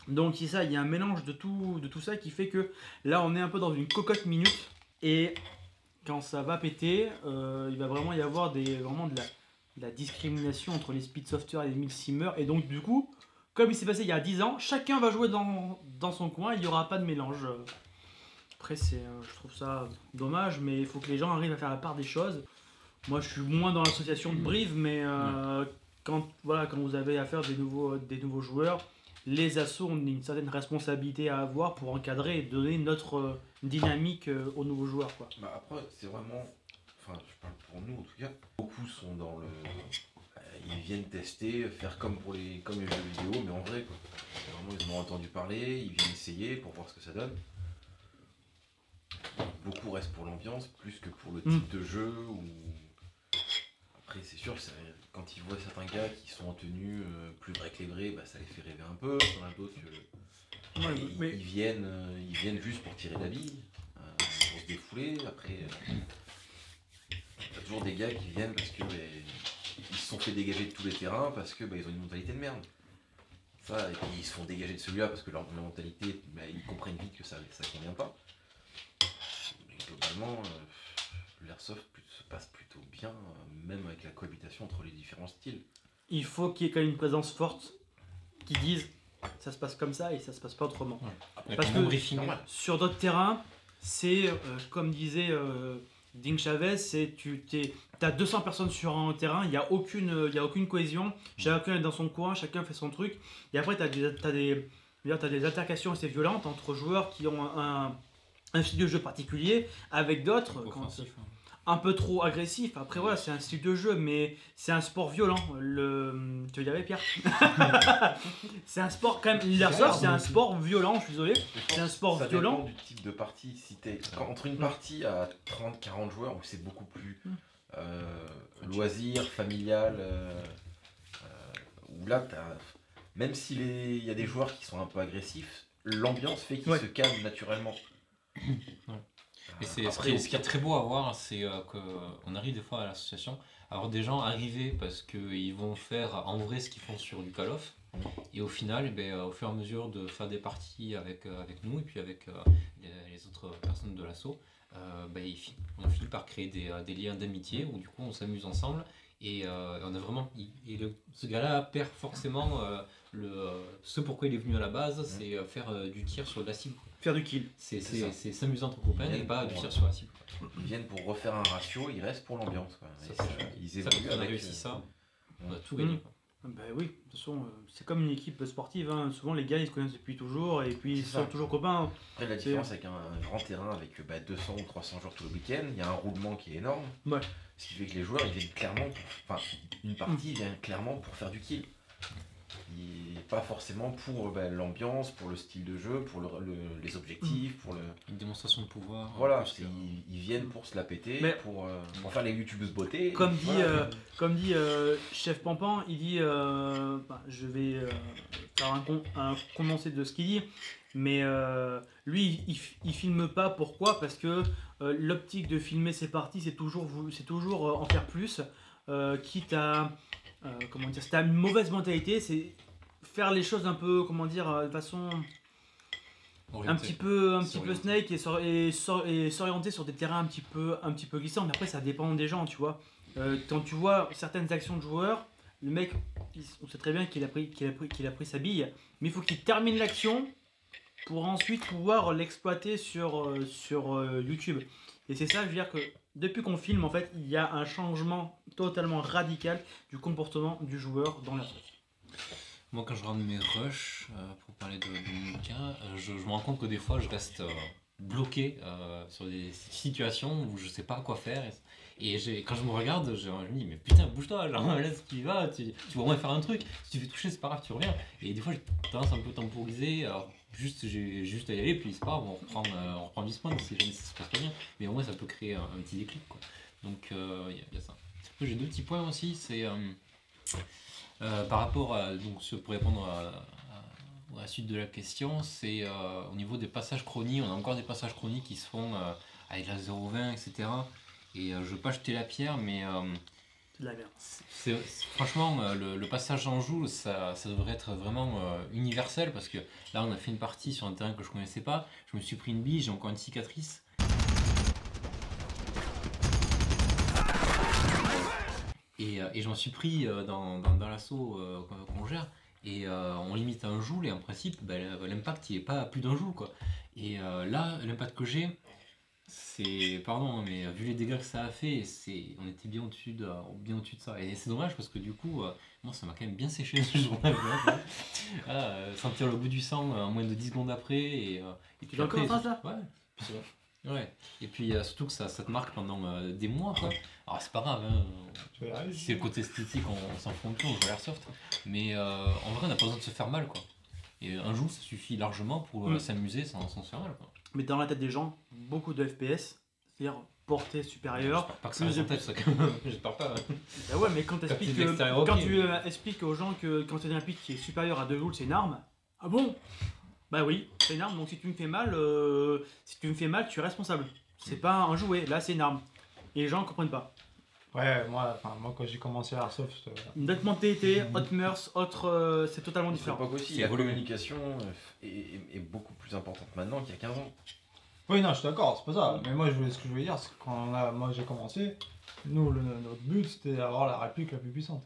Donc c'est ça, il y a un mélange de tout ça qui fait que là on est un peu dans une cocotte minute et quand ça va péter, il va vraiment y avoir vraiment de la discrimination entre les speedsofters et les milsimers. Et donc du coup, comme il s'est passé il y a 10 ans, chacun va jouer dans son coin, il n'y aura pas de mélange. Après je trouve ça dommage, mais il faut que les gens arrivent à faire la part des choses. Moi je suis moins dans l'association de Brive, mais quand vous avez affaire des nouveaux joueurs, les assos ont une certaine responsabilité à avoir pour encadrer et donner notre dynamique aux nouveaux joueurs quoi. Après c'est vraiment... Enfin, je parle pour nous en tout cas. Beaucoup sont dans le... Ils viennent tester, faire comme les jeux vidéo, mais en vrai quoi. Vraiment, ils en ont entendu parler, ils viennent essayer pour voir ce que ça donne. Beaucoup restent pour l'ambiance, plus que pour le type de jeu. Après, c'est sûr, quand ils voient certains gars qui sont en tenue plus vrai que les vrais, ça les fait rêver un peu. Il y en a d'autres que... ils viennent juste pour tirer la bille, pour se défouler. Après... T'as toujours des gars qui viennent parce que ils se sont fait dégager de tous les terrains parce que ils ont une mentalité de merde. Ça, et puis ils se font dégager de celui-là parce que leur mentalité, ils comprennent vite que ça convient pas. Mais globalement, l'airsoft se passe plutôt bien, même avec la cohabitation entre les différents styles. Il faut qu'il y ait quand même une présence forte qui dise ça se passe comme ça et ça se passe pas autrement. Ouais. Parce que sur d'autres terrains, c'est comme disait Ding Chavez, t'as 200 personnes sur un terrain, il n'y a aucune cohésion, chacun est dans son coin, chacun fait son truc, et après t'as des altercations assez violentes entre joueurs qui ont un style de jeu particulier avec d'autres un peu trop agressifs. Après voilà, c'est un style de jeu, mais c'est un sport violent. Tu veux dire Pierre? C'est un sport quand même. L'airsoft, c'est un sport violent. Je suis désolé. C'est un sport violent. Ça dépend du type de partie. Si entre une partie à 30-40 joueurs où c'est beaucoup plus loisir, familial, où là même s'il y a des joueurs qui sont un peu agressifs, l'ambiance fait qu'ils se calment naturellement. Et ce qui est très beau à voir, c'est qu'on arrive des fois à l'association à avoir des gens arriver parce qu'ils vont faire en vrai ce qu'ils font sur du Call of. Et au final, au fur et à mesure de faire des parties avec nous et puis avec les autres personnes de l'asso, on finit par créer des liens d'amitié où du coup on s'amuse ensemble. Et on a vraiment. Ce gars-là perd forcément ce pourquoi il est venu à la base, c'est faire du tir sur la cible. Faire du kill. C'est s'amuser entre copains et pas du tir sur la cible. Ils viennent pour refaire un ratio, ils restent pour l'ambiance. Ils évoluent on a réussi ça, on a tout gagné. Oui, de toute façon, c'est comme une équipe sportive. Hein. Souvent, les gars ils se connaissent depuis toujours et puis ils sont toujours copains. Après, la différence avec un grand terrain avec 200 ou 300 joueurs tout le week-end, il y a un roulement qui est énorme. Ouais. Ce qui fait que les joueurs ils viennent clairement une partie vient clairement pour faire du kill. Pas forcément pour l'ambiance, pour le style de jeu, pour les objectifs, pour une démonstration de pouvoir. Voilà, ils viennent pour se la péter, pour faire les youtubeuses beauté. Comme dit Chef Pampan, il dit je vais faire un condensé de ce qu'il dit, mais lui il filme pas. Pourquoi? Parce que l'optique de filmer ses parties, c'est toujours en faire plus, quitte à comment dire, si t'as une mauvaise mentalité, c'est faire les choses un peu, comment dire, de façon un petit peu Snake et s'orienter sur des terrains un petit peu glissants. Mais après ça dépend des gens, tu vois. Quand tu vois certaines actions de joueurs, le mec, on sait très bien qu'il a pris sa bille, mais il faut qu'il termine l'action pour ensuite pouvoir l'exploiter sur YouTube. Et c'est ça, je veux dire que depuis qu'on filme, en fait, il y a un changement totalement radical du comportement du joueur dans la sauce. Moi, quand je rentre mes rushs, pour parler de mon cas, je me rends compte que des fois, je reste bloqué sur des situations où je sais pas quoi faire. Et quand je me regarde, je me dis, mais putain, bouge-toi, genre, laisse qui va, tu vas au moins faire un truc. Si tu fais toucher, c'est pas grave, tu reviens. Et des fois, j'ai tendance un peu temporiser. Alors, j'ai juste à y aller, puis c'est pas grave, on reprend du spawn si jamais ça se passe pas bien. Mais au moins, ça peut créer un petit déclic, quoi. Donc, y a ça. Après, j'ai deux petits points aussi, c'est par rapport à, donc, pour répondre à la suite de la question, c'est au niveau des passages chroniques. On a encore des passages chroniques qui se font avec la 0.20, etc. Et je veux pas jeter la pierre, mais c'est de la merde. Franchement, le passage en joue, ça devrait être vraiment universel, parce que là, on a fait une partie sur un terrain que je connaissais pas. Je me suis pris une bille, j'ai encore une cicatrice. Et je m'en suis pris dans l'assaut qu'on gère. Et on limite à un joule, et en principe, l'impact il est pas à plus d'un joule, quoi. Et là, l'impact que j'ai, c'est, pardon, mais vu les dégâts que ça a fait, on était bien au-dessus de ça. Et c'est dommage parce que du coup, moi ça m'a quand même bien séché ce jour-là. Sentir le goût du sang en moins de 10 secondes après. Et tu l'as encore en face là? Ouais. Ouais. Et puis surtout que ça te marque pendant des mois, quoi. Alors c'est pas grave, hein. C'est le côté esthétique, on s'en fout un peu, on joue à l'airsoft. Mais en vrai, on n'a pas besoin de se faire mal, quoi. Et un jour, ça suffit largement pour s'amuser sans se faire mal, quoi. Mais dans la tête des gens, beaucoup de FPS, c'est-à-dire portée supérieure. J'espère pas que ça reste en tête, ça, quand même. J'espère pas. Bah ouais, mais quand tu expliques aux gens que quand tu as un pic qui est supérieur à 2 joules, c'est une arme. Ah bon? Bah oui, c'est une arme, donc si tu me fais mal, tu es responsable. C'est pas un jouet, là c'est une arme. Et les gens comprennent pas. Ouais, moi quand j'ai commencé à Airsoft... Notre mentalité, autre mœurs, c'est totalement différent. C'est pas aussi, la communication est beaucoup plus importante maintenant qu'il y a 15 ans. Oui, non, je suis d'accord, c'est pas ça. Mais moi, ce que je voulais dire, c'est que quand moi j'ai commencé, nous, notre but c'était d'avoir la réplique la plus puissante.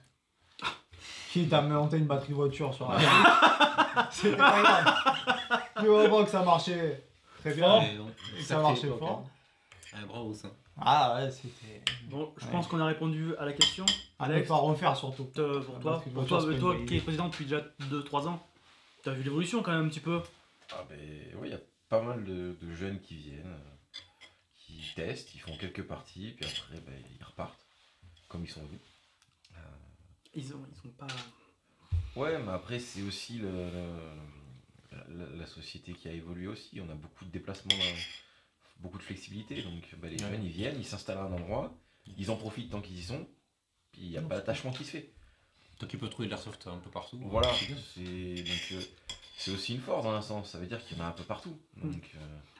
Quitte à monter une batterie de voiture sur la réplique, c'était pas grave. Du moment que ça marchait très bien, et ça marchait fort. Bravo, ça. Ah ouais, c'était... Bon, je pense qu'on a répondu à la question. Alex, ne pas refaire surtout. Pour toi qui es président depuis déjà 2-3 ans, t'as vu l'évolution quand même un petit peu. Ah ben oui, il y a pas mal de jeunes qui viennent, qui testent, ils font quelques parties, puis après ils repartent, comme ils sont venus. Ils sont pas... Ouais, mais après c'est aussi la société qui a évolué aussi, on a beaucoup de déplacements, beaucoup de flexibilité, donc les jeunes ils viennent, ils s'installent à un endroit, ils en profitent tant qu'ils y sont, puis il n'y a pas d'attachement qui se fait. Toi qui peux trouver de l'airsoft un peu partout. Voilà, c'est aussi une force dans un sens, ça veut dire qu'il y en a un peu partout. Donc,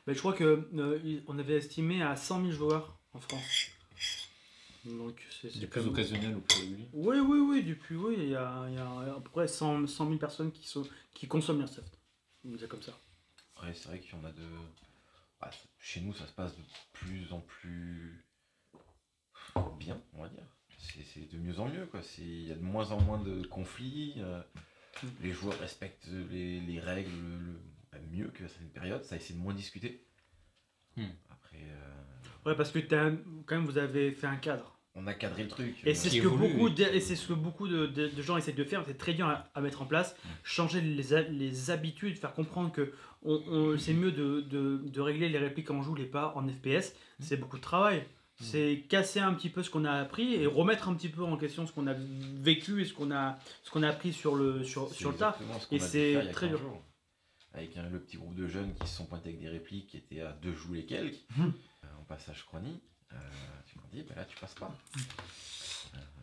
je crois qu'on avait estimé à 100 000 joueurs en France. Donc c'est plus occasionnel ou plus régulier. Oui, il y a à peu près 100 000 personnes qui consomment l'airsoft. On va dire comme ça. Ouais, c'est vrai qu'il y en a de... chez nous, ça se passe de plus en plus bien, on va dire. C'est de mieux en mieux, quoi. Il y a de moins en moins de conflits. Les joueurs respectent les règles mieux qu'à cette période. Ça essaie de moins discuter. Après... Ouais, parce que quand même, vous avez fait un cadre. On a cadré le truc. Et c'est ce que beaucoup de gens essaient de faire. C'est très dur à mettre en place. Changer les habitudes, faire comprendre que c'est mieux de régler les répliques en joue et pas en FPS. C'est beaucoup de travail. C'est casser un petit peu ce qu'on a appris et remettre un petit peu en question ce qu'on a vécu et ce qu'on a appris sur le tas. Et c'est très dur. Avec le petit groupe de jeunes qui se sont pointés avec des répliques qui étaient à 2 joules et quelques, en passage chronie, tu m'as dit, bah là tu passes pas.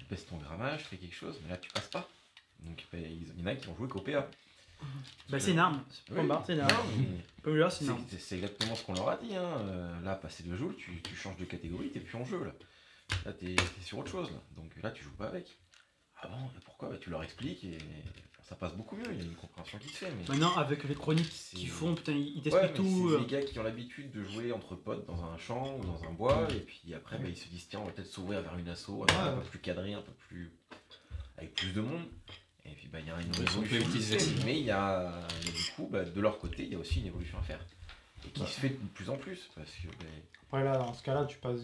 Baisse ton grammage, fais quelque chose, mais là tu passes pas. Donc il y en a qui ont joué qu'au PA. Bah c'est une arme, c'est une arme. C'est exactement ce qu'on leur a dit. Hein. Là, passer 2 joules, tu changes de catégorie, t'es plus en jeu là. Là t'es sur autre chose là. Donc là tu joues pas avec. Ah bon, pourquoi? Bah, tu leur expliques et ça passe beaucoup mieux, il y a une compréhension qui se fait. Mais maintenant avec les chroniques qu'ils font, putain, ils t'expliquent tout. C'est les gars qui ont l'habitude de jouer entre potes dans un champ ou dans un bois, et puis après ils se disent tiens on va peut-être s'ouvrir vers une asso, un peu plus cadré, un peu plus avec plus de monde. Et puis il y a une résolution, mais il y a du coup de leur côté il y a aussi une évolution à faire. Et qui se fait de plus en plus. Parce que, après là, dans ce cas-là, tu passes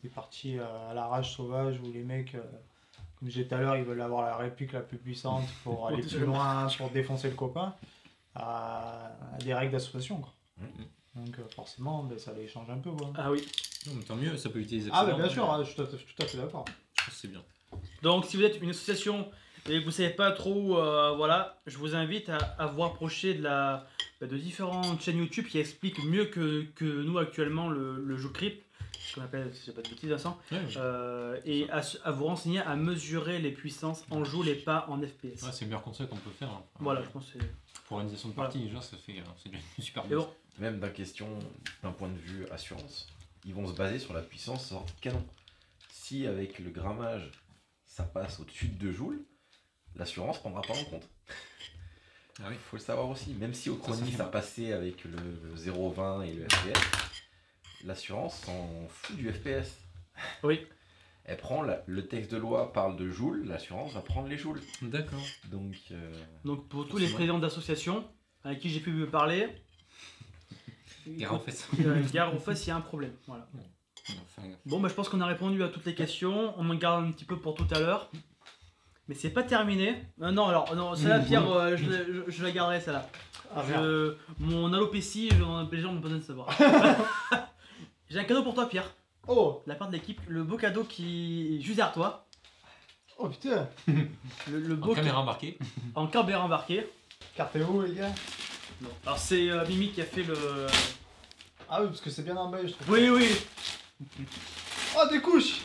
des parties à la rage sauvage où les mecs, comme je disais tout à l'heure, ils veulent avoir la réplique la plus puissante pour aller plus loin, pour défoncer le copain, à des règles d'association. Donc forcément, ça les change un peu. Quoi. Ah oui. Non, mais tant mieux, ça peut éviter les accidents. Ah bien sûr, je suis tout à fait d'accord. Je pense que c'est bien. Donc si vous êtes une association et que vous savez pas trop, voilà, je vous invite à vous rapprocher de différentes chaînes YouTube qui expliquent mieux que nous actuellement le jeu Crypt, ce qu'on appelle, si j'ai pas de bêtises, Vincent, et à vous renseigner, à mesurer les puissances en joue, les pas en FPS. Ouais, c'est le meilleur conseil qu'on peut faire. Hein. Voilà, je pense que c'est... Pour l'organisation de partie, déjà, ça fait une super bon. Même d'un point de vue assurance, ils vont se baser sur la puissance sortie de canon. Si avec le grammage, ça passe au-dessus de 2 joules, l'assurance prendra pas en compte. Ah oui. Faut le savoir aussi, même si au chronie ça passait avec le 0,20 et le FPS, l'assurance s'en fout du FPS. Oui. Elle prend le texte de loi parle de joules, l'assurance va prendre les joules. D'accord. Donc pour tous les présidents d'associations avec qui j'ai pu me parler, gare aux fesses. Gare aux fesses, il y a un problème. Voilà. Bon, bah je pense qu'on a répondu à toutes les questions. On en garde un petit peu pour tout à l'heure. Mais c'est pas terminé. Non, alors, non, celle-là, Pierre, je la garderai, celle-là. Mon alopécie, les gens n'ont pas besoin de savoir. J'ai un cadeau pour toi, Pierre. Oh, de la part de l'équipe, le beau cadeau qui est juste derrière toi. Oh putain. Le beau en caméra embarquée. En caméra embarquée. Carte où, les gars? Non. Alors, c'est Mimi qui a fait le. Ah oui, parce que c'est bien emballé, je trouve. Oui, oui. Oh, des couches.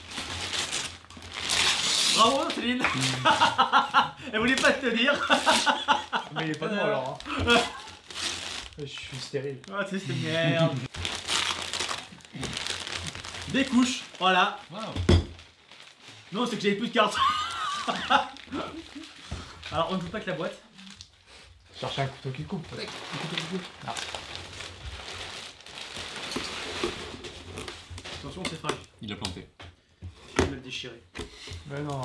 Bravo, Céline. Elle voulait pas te dire. Mais il est pas de moi alors. Hein. Je suis stérile. Ah, c'est merde. Des couches, voilà. Wow. Non, c'est que j'avais plus de cartes. Alors, on ne joue pas que la boîte. Chercher un couteau qui coupe. Un couteau qui coupe. Merci. Attention, c'est fragile. Il a planté. Je vais me le déchirer. Mais non.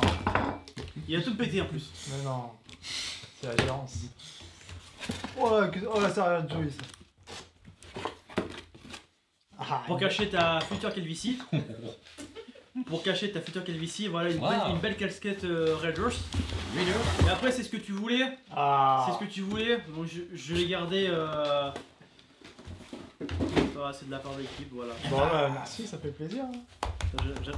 Il a tout pété en plus. Mais non. C'est la violence. Oh là, ça a l'air joli ça. Ah, pour cacher ta future calvitie. Pour cacher ta future calvitie, voilà une belle casquette Raiders. Et après, c'est ce que tu voulais. Ah. C'est ce que tu voulais. Bon, je l'ai gardé. C'est de la part de l'équipe, voilà. Bon, merci, ça fait plaisir.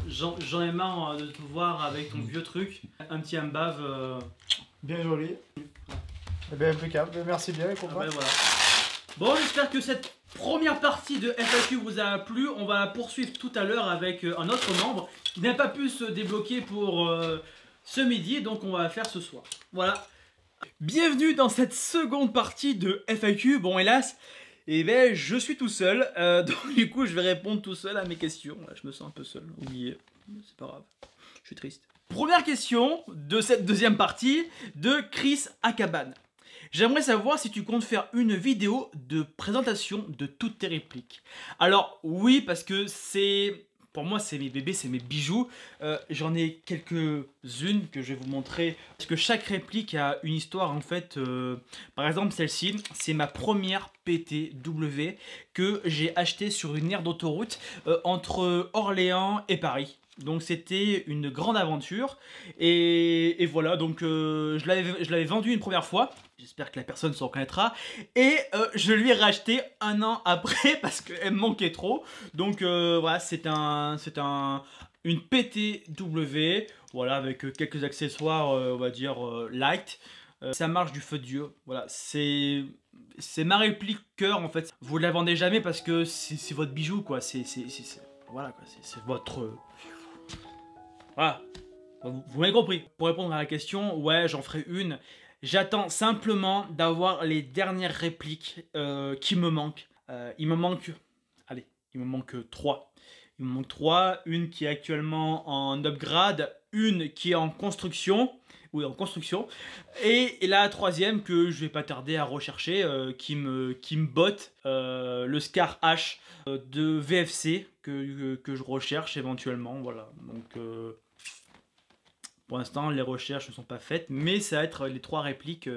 J'en ai marre de te voir avec ton vieux truc. Un petit ambave. Bien joli. Eh bien, impeccable. Merci bien, les copains. Ah ben, voilà. Bon, j'espère que cette première partie de FAQ vous a plu. On va poursuivre tout à l'heure avec un autre membre qui n'a pas pu se débloquer pour ce midi, donc on va faire ce soir. Voilà. Bienvenue dans cette seconde partie de FAQ. Bon, hélas, je suis tout seul, donc du coup je vais répondre tout seul à mes questions. Je me sens un peu seul, oublié, c'est pas grave, je suis triste. Première question de cette deuxième partie de Chris Akaban. J'aimerais savoir si tu comptes faire une vidéo de présentation de toutes tes répliques. Alors oui, parce que c'est... Pour moi, c'est mes bébés, c'est mes bijoux. J'en ai quelques-unes que je vais vous montrer. Parce que chaque réplique a une histoire, en fait. Par exemple, celle-ci, c'est ma première PTW que j'ai achetée sur une aire d'autoroute entre Orléans et Paris. Donc c'était une grande aventure. Et voilà, donc je l'avais vendue une première fois. j'espère que la personne se reconnaîtra. Et je lui ai racheté 1 an après parce qu'elle me manquait trop. Donc voilà, c'est une PTW, voilà, avec quelques accessoires, on va dire, light. Ça marche du feu de Dieu, voilà, c'est ma réplique cœur en fait. Vous la vendez jamais parce que c'est votre bijou quoi, voilà quoi, c'est votre... Voilà, vous m'avez compris. Pour répondre à la question, ouais, j'en ferai une. J'attends simplement d'avoir les dernières répliques qui me manquent. Il me manque 3. Il me manque 3, une qui est actuellement en upgrade, une qui est en construction, et la troisième que je vais pas tarder à rechercher, qui me botte, le Scar H de VFC que je recherche éventuellement, voilà. Donc pour l'instant les recherches ne sont pas faites, mais ça va être les 3 répliques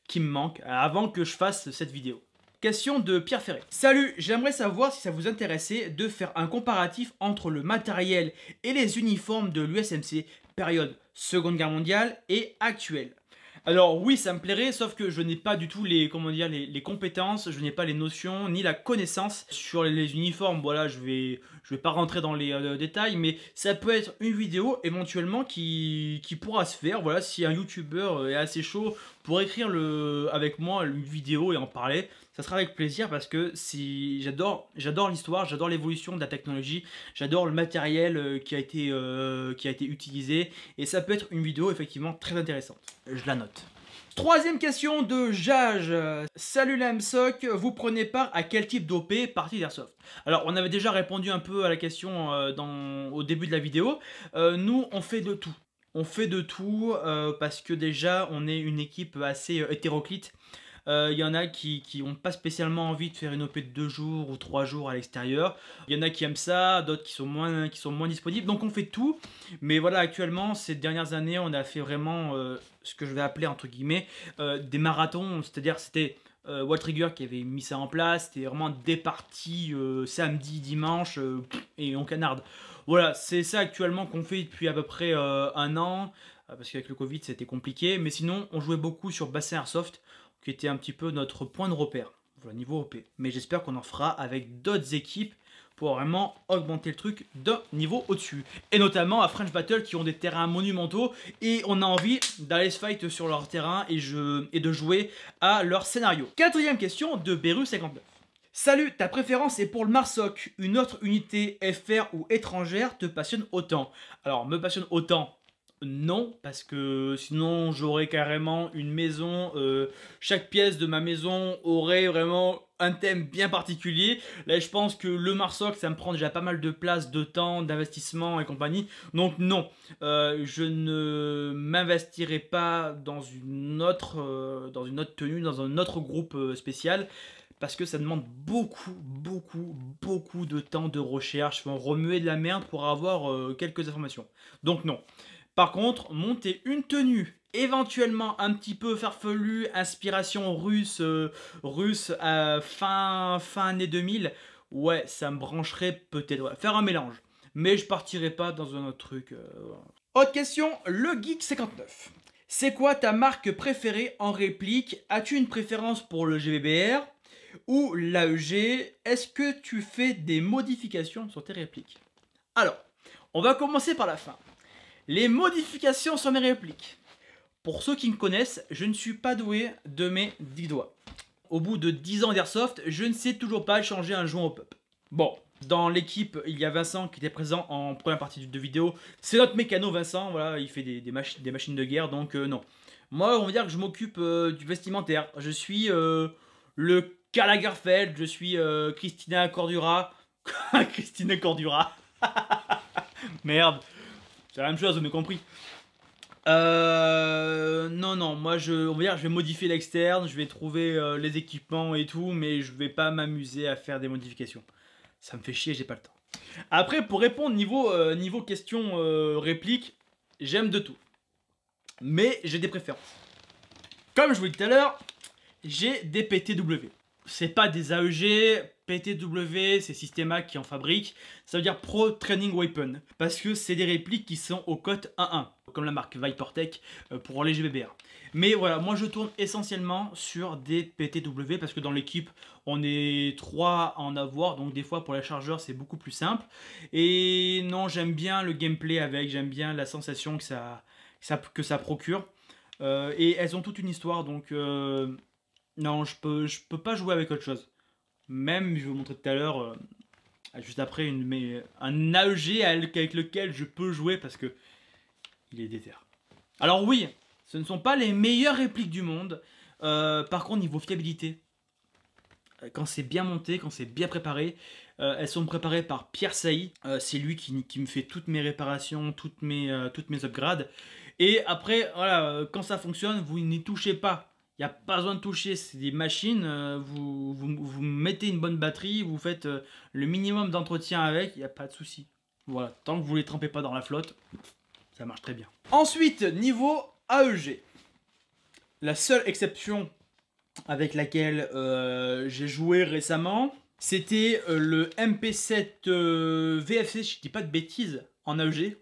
qui me manquent avant que je fasse cette vidéo. Question de Pierre Ferré. Salut, j'aimerais savoir si ça vous intéressait de faire un comparatif entre le matériel et les uniformes de l'USMC, période Seconde Guerre mondiale et actuelle. Alors oui, ça me plairait, sauf que je n'ai pas du tout les compétences, je n'ai pas les notions ni la connaissance sur les uniformes. Voilà, je vais pas rentrer dans les détails, mais ça peut être une vidéo éventuellement qui pourra se faire. Voilà, si un youtubeur est assez chaud pour écrire avec moi une vidéo et en parler, ça sera avec plaisir parce que j'adore l'histoire, j'adore l'évolution de la technologie, j'adore le matériel qui a été utilisé, et ça peut être une vidéo effectivement très intéressante. Je la note. Troisième question de Jage. Salut la MSOC, vous prenez part à quel type d'OP partie d'Airsoft? Alors on avait déjà répondu un peu à la question au début de la vidéo. Nous on fait de tout. On fait de tout parce que déjà on est une équipe assez hétéroclite. Il y en a qui n'ont pas spécialement envie de faire une OP de 2 jours ou 3 jours à l'extérieur. Il y en a qui aiment ça, d'autres qui sont moins disponibles. Donc on fait tout. Mais voilà, actuellement, ces dernières années, on a fait vraiment ce que je vais appeler entre guillemets des marathons. C'est-à-dire c'était Wall Trigger qui avait mis ça en place. C'était vraiment des parties samedi, dimanche et on canarde. Voilà, c'est ça actuellement qu'on fait depuis à peu près 1 an. Parce qu'avec le Covid, c'était compliqué. Mais sinon, on jouait beaucoup sur Bassin Airsoft, qui était un petit peu notre point de repère, voilà, niveau OP. Mais j'espère qu'on en fera avec d'autres équipes pour vraiment augmenter le truc d'un niveau au-dessus. Et notamment à French Battle qui ont des terrains monumentaux et on a envie d'aller se fight sur leur terrain et de jouer à leur scénario. Quatrième question de Beru59. Salut, ta préférence est pour le Marsoc. Une autre unité FR ou étrangère te passionne autant? Alors, me passionne autant? Non, parce que sinon j'aurais carrément une maison, chaque pièce de ma maison aurait vraiment un thème bien particulier. Là je pense que le Marsoc ça me prend déjà pas mal de place, de temps, d'investissement et compagnie. Donc non, je ne m'investirai pas dans une autre tenue, dans un autre groupe spécial. Parce que ça demande beaucoup de temps de recherche. On remuer de la merde pour avoir quelques informations. Donc non. Par contre, monter une tenue éventuellement un petit peu farfelue, inspiration russe à fin année 2000, ouais, ça me brancherait peut-être. Ouais, faire un mélange. Mais je partirai pas dans un autre truc. Autre question, le Geek59. C'est quoi ta marque préférée en réplique? As-tu une préférence pour le GVBR ou l'AEG? Est-ce que tu fais des modifications sur tes répliques? Alors, on va commencer par la fin. Les modifications sur mes répliques. Pour ceux qui me connaissent, je ne suis pas doué de mes 10 doigts. Au bout de 10 ans d'airsoft, je ne sais toujours pas changer un joint au pop. Bon, dans l'équipe, il y a Vincent qui était présent en première partie de vidéo. C'est notre mécano Vincent, voilà, il fait des machines de guerre, donc non. Moi, on va dire que je m'occupe du vestimentaire. Je suis le Karl Lagerfeld, je suis Christina Cordura. Christina Cordura. Merde. C'est la même chose, on a compris. Non, moi on va dire je vais modifier l'externe, je vais trouver les équipements et tout, mais je vais pas m'amuser à faire des modifications. Ça me fait chier, j'ai pas le temps. Après, pour répondre niveau question réplique, j'aime de tout. Mais j'ai des préférences. Comme je vous l'ai dit tout à l'heure, j'ai des PTW. C'est pas des AEG, PTW, c'est Systema qui en fabrique, ça veut dire Pro Training Weapon, parce que c'est des répliques qui sont au code 1.1, comme la marque Vipertech pour les GBBR. Mais voilà, moi je tourne essentiellement sur des PTW, parce que dans l'équipe, on est 3 à en avoir, donc des fois pour les chargeurs c'est beaucoup plus simple. Et non, j'aime bien le gameplay avec, j'aime bien la sensation que ça procure. Et elles ont toute une histoire, donc non, je peux pas jouer avec autre chose. Même, je vais vous montrer tout à l'heure, juste après, un AEG avec lequel je peux jouer parce que il est déter. Alors oui, ce ne sont pas les meilleures répliques du monde. Par contre, niveau fiabilité, quand c'est bien monté, quand c'est bien préparé, elles sont préparées par Pierre Sailly. C'est lui qui me fait toutes mes réparations, toutes mes upgrades. Et après, voilà, quand ça fonctionne, vous n'y touchez pas. Il n'y a pas besoin de toucher, c'est des machines, vous mettez une bonne batterie, vous faites le minimum d'entretien avec, il n'y a pas de souci. Voilà, tant que vous ne les trempez pas dans la flotte, ça marche très bien. Ensuite, niveau AEG. La seule exception avec laquelle j'ai joué récemment, c'était le MP7 VFC, je ne dis pas de bêtises, en AEG.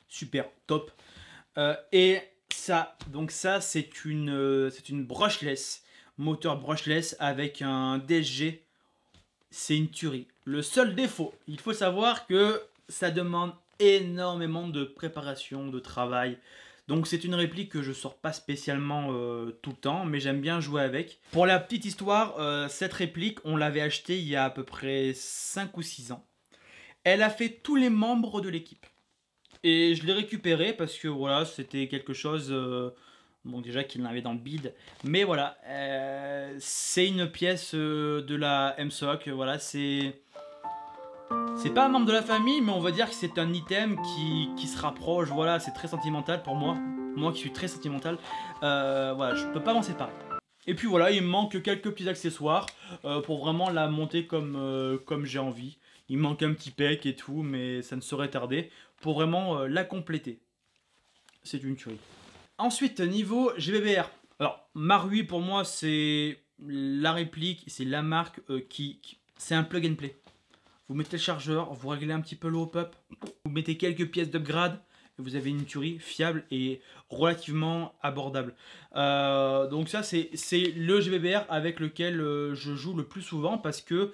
Super, top. Et ça, donc ça c'est une brushless, moteur brushless avec un DSG, c'est une tuerie. Le seul défaut, il faut savoir que ça demande énormément de préparation, de travail. Donc c'est une réplique que je sors pas spécialement tout le temps, mais j'aime bien jouer avec. Pour la petite histoire, cette réplique, on l'avait achetée il y a à peu près 5 ou 6 ans. Elle a fait tous les membres de l'équipe. Et je l'ai récupéré parce que voilà, c'était quelque chose, bon déjà qu'il en avait dans le build, mais voilà, c'est une pièce de la MSOC, voilà, c'est pas un membre de la famille, mais on va dire que c'est un item qui se rapproche, voilà, c'est très sentimental pour moi qui suis très sentimental, voilà, je peux pas m'en séparer. Et puis voilà, il me manque quelques petits accessoires pour vraiment la monter comme j'ai envie. Il me manque un petit pec et tout, mais ça ne saurait tarder pour vraiment la compléter. C'est une tuerie. Ensuite, niveau GBBR. Alors, Marui pour moi, c'est la réplique, c'est la marque c'est un plug and play. Vous mettez le chargeur, vous réglez un petit peu le hop-up, vous mettez quelques pièces d'upgrade, et vous avez une tuerie fiable et relativement abordable. Donc ça, c'est le GBBR avec lequel je joue le plus souvent parce que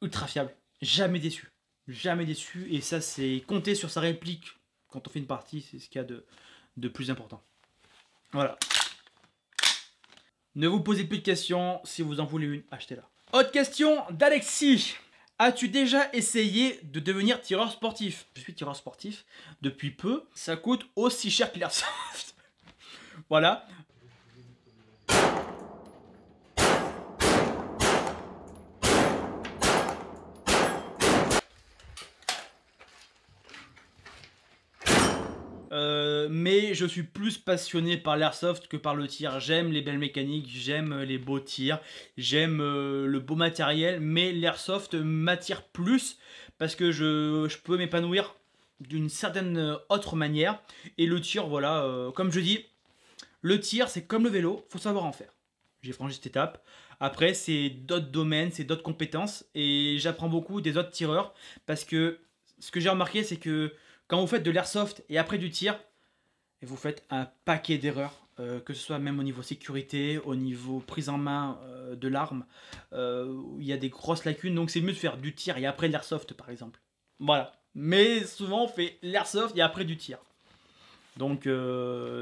ultra fiable. Jamais déçu. Jamais déçu. Et ça, c'est compter sur sa réplique quand on fait une partie. C'est ce qu'il y a de plus important. Voilà. Ne vous posez plus de questions. Si vous en voulez une, achetez-la. Autre question d'Alexis. As-tu déjà essayé de devenir tireur sportif? Je suis tireur sportif depuis peu. Ça coûte aussi cher que l'Airsoft. Voilà. Mais je suis plus passionné par l'airsoft que par le tir. J'aime les belles mécaniques, j'aime les beaux tirs, j'aime le beau matériel, mais l'airsoft m'attire plus parce que je peux m'épanouir d'une certaine autre manière. Et le tir, voilà, comme je dis, le tir c'est comme le vélo, faut savoir en faire. J'ai franchi cette étape. Après, c'est d'autres domaines, c'est d'autres compétences et j'apprends beaucoup des autres tireurs parce que ce que j'ai remarqué, c'est que quand vous faites de l'airsoft et après du tir, et vous faites un paquet d'erreurs, que ce soit même au niveau sécurité, au niveau prise en main de l'arme, il y a des grosses lacunes, donc c'est mieux de faire du tir et après de l'airsoft par exemple. Voilà, mais souvent on fait l'airsoft et après du tir. Donc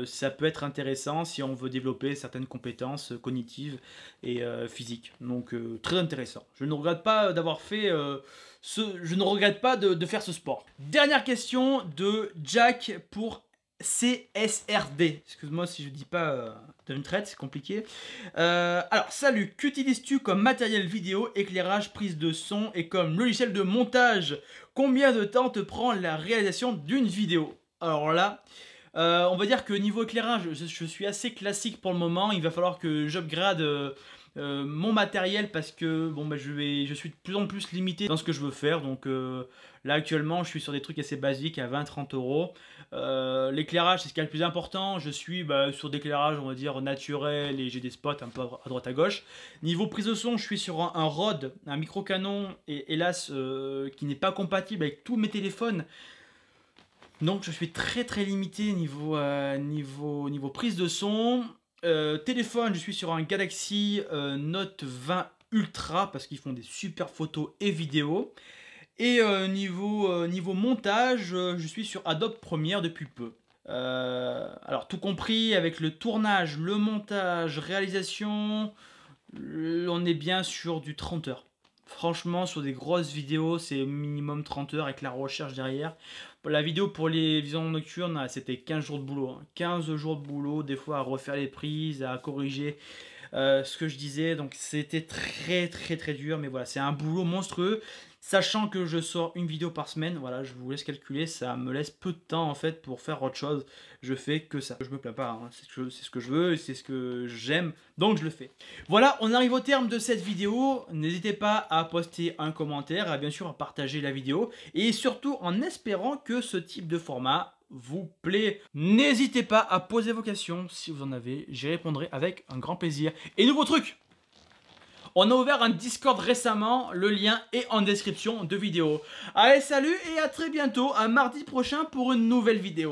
ça peut être intéressant si on veut développer certaines compétences cognitives et physiques. Donc très intéressant. Je ne regrette pas d'avoir fait je ne regrette pas de faire ce sport. Dernière question de Jack pour CSRD. Excuse-moi si je dis pas d'une traite, c'est compliqué. Alors, salut, qu'utilises-tu comme matériel vidéo, éclairage, prise de son et comme logiciel de montage? Combien de temps te prend la réalisation d'une vidéo? Alors là, on va dire que niveau éclairage, je suis assez classique pour le moment. Il va falloir que j'upgrade mon matériel parce que bon, bah, je suis de plus en plus limité dans ce que je veux faire. Donc là actuellement je suis sur des trucs assez basiques à 20-30 euros. L'éclairage c'est ce qui est le plus important. Je suis sur d'éclairage on va dire naturel et j'ai des spots un peu à droite à gauche. Niveau prise de son je suis sur un Rode, un micro canon et hélas qui n'est pas compatible avec tous mes téléphones. Donc je suis très limité niveau prise de son. Téléphone, je suis sur un Galaxy Note 20 Ultra parce qu'ils font des super photos et vidéos. Et niveau montage, je suis sur Adobe Premiere depuis peu. Alors tout compris avec le tournage, le montage, réalisation, on est bien sur du 30 heures. Franchement, sur des grosses vidéos, c'est minimum 30 heures avec la recherche derrière. La vidéo pour les visions nocturnes, c'était 15 jours de boulot. 15 jours de boulot, des fois à refaire les prises, à corriger ce que je disais. Donc c'était très dur. Mais voilà, c'est un boulot monstrueux. Sachant que je sors une vidéo par semaine, voilà, je vous laisse calculer, ça me laisse peu de temps en fait pour faire autre chose. Je fais que ça. Je me plains pas, hein. C'est ce que je veux, c'est ce que j'aime, donc je le fais. Voilà, on arrive au terme de cette vidéo. N'hésitez pas à poster un commentaire, à bien sûr à partager la vidéo. Et surtout en espérant que ce type de format vous plaît. N'hésitez pas à poser vos questions si vous en avez, j'y répondrai avec un grand plaisir. Et nouveau truc! On a ouvert un Discord récemment, le lien est en description de vidéo. Allez, salut et à très bientôt, à mardi prochain pour une nouvelle vidéo.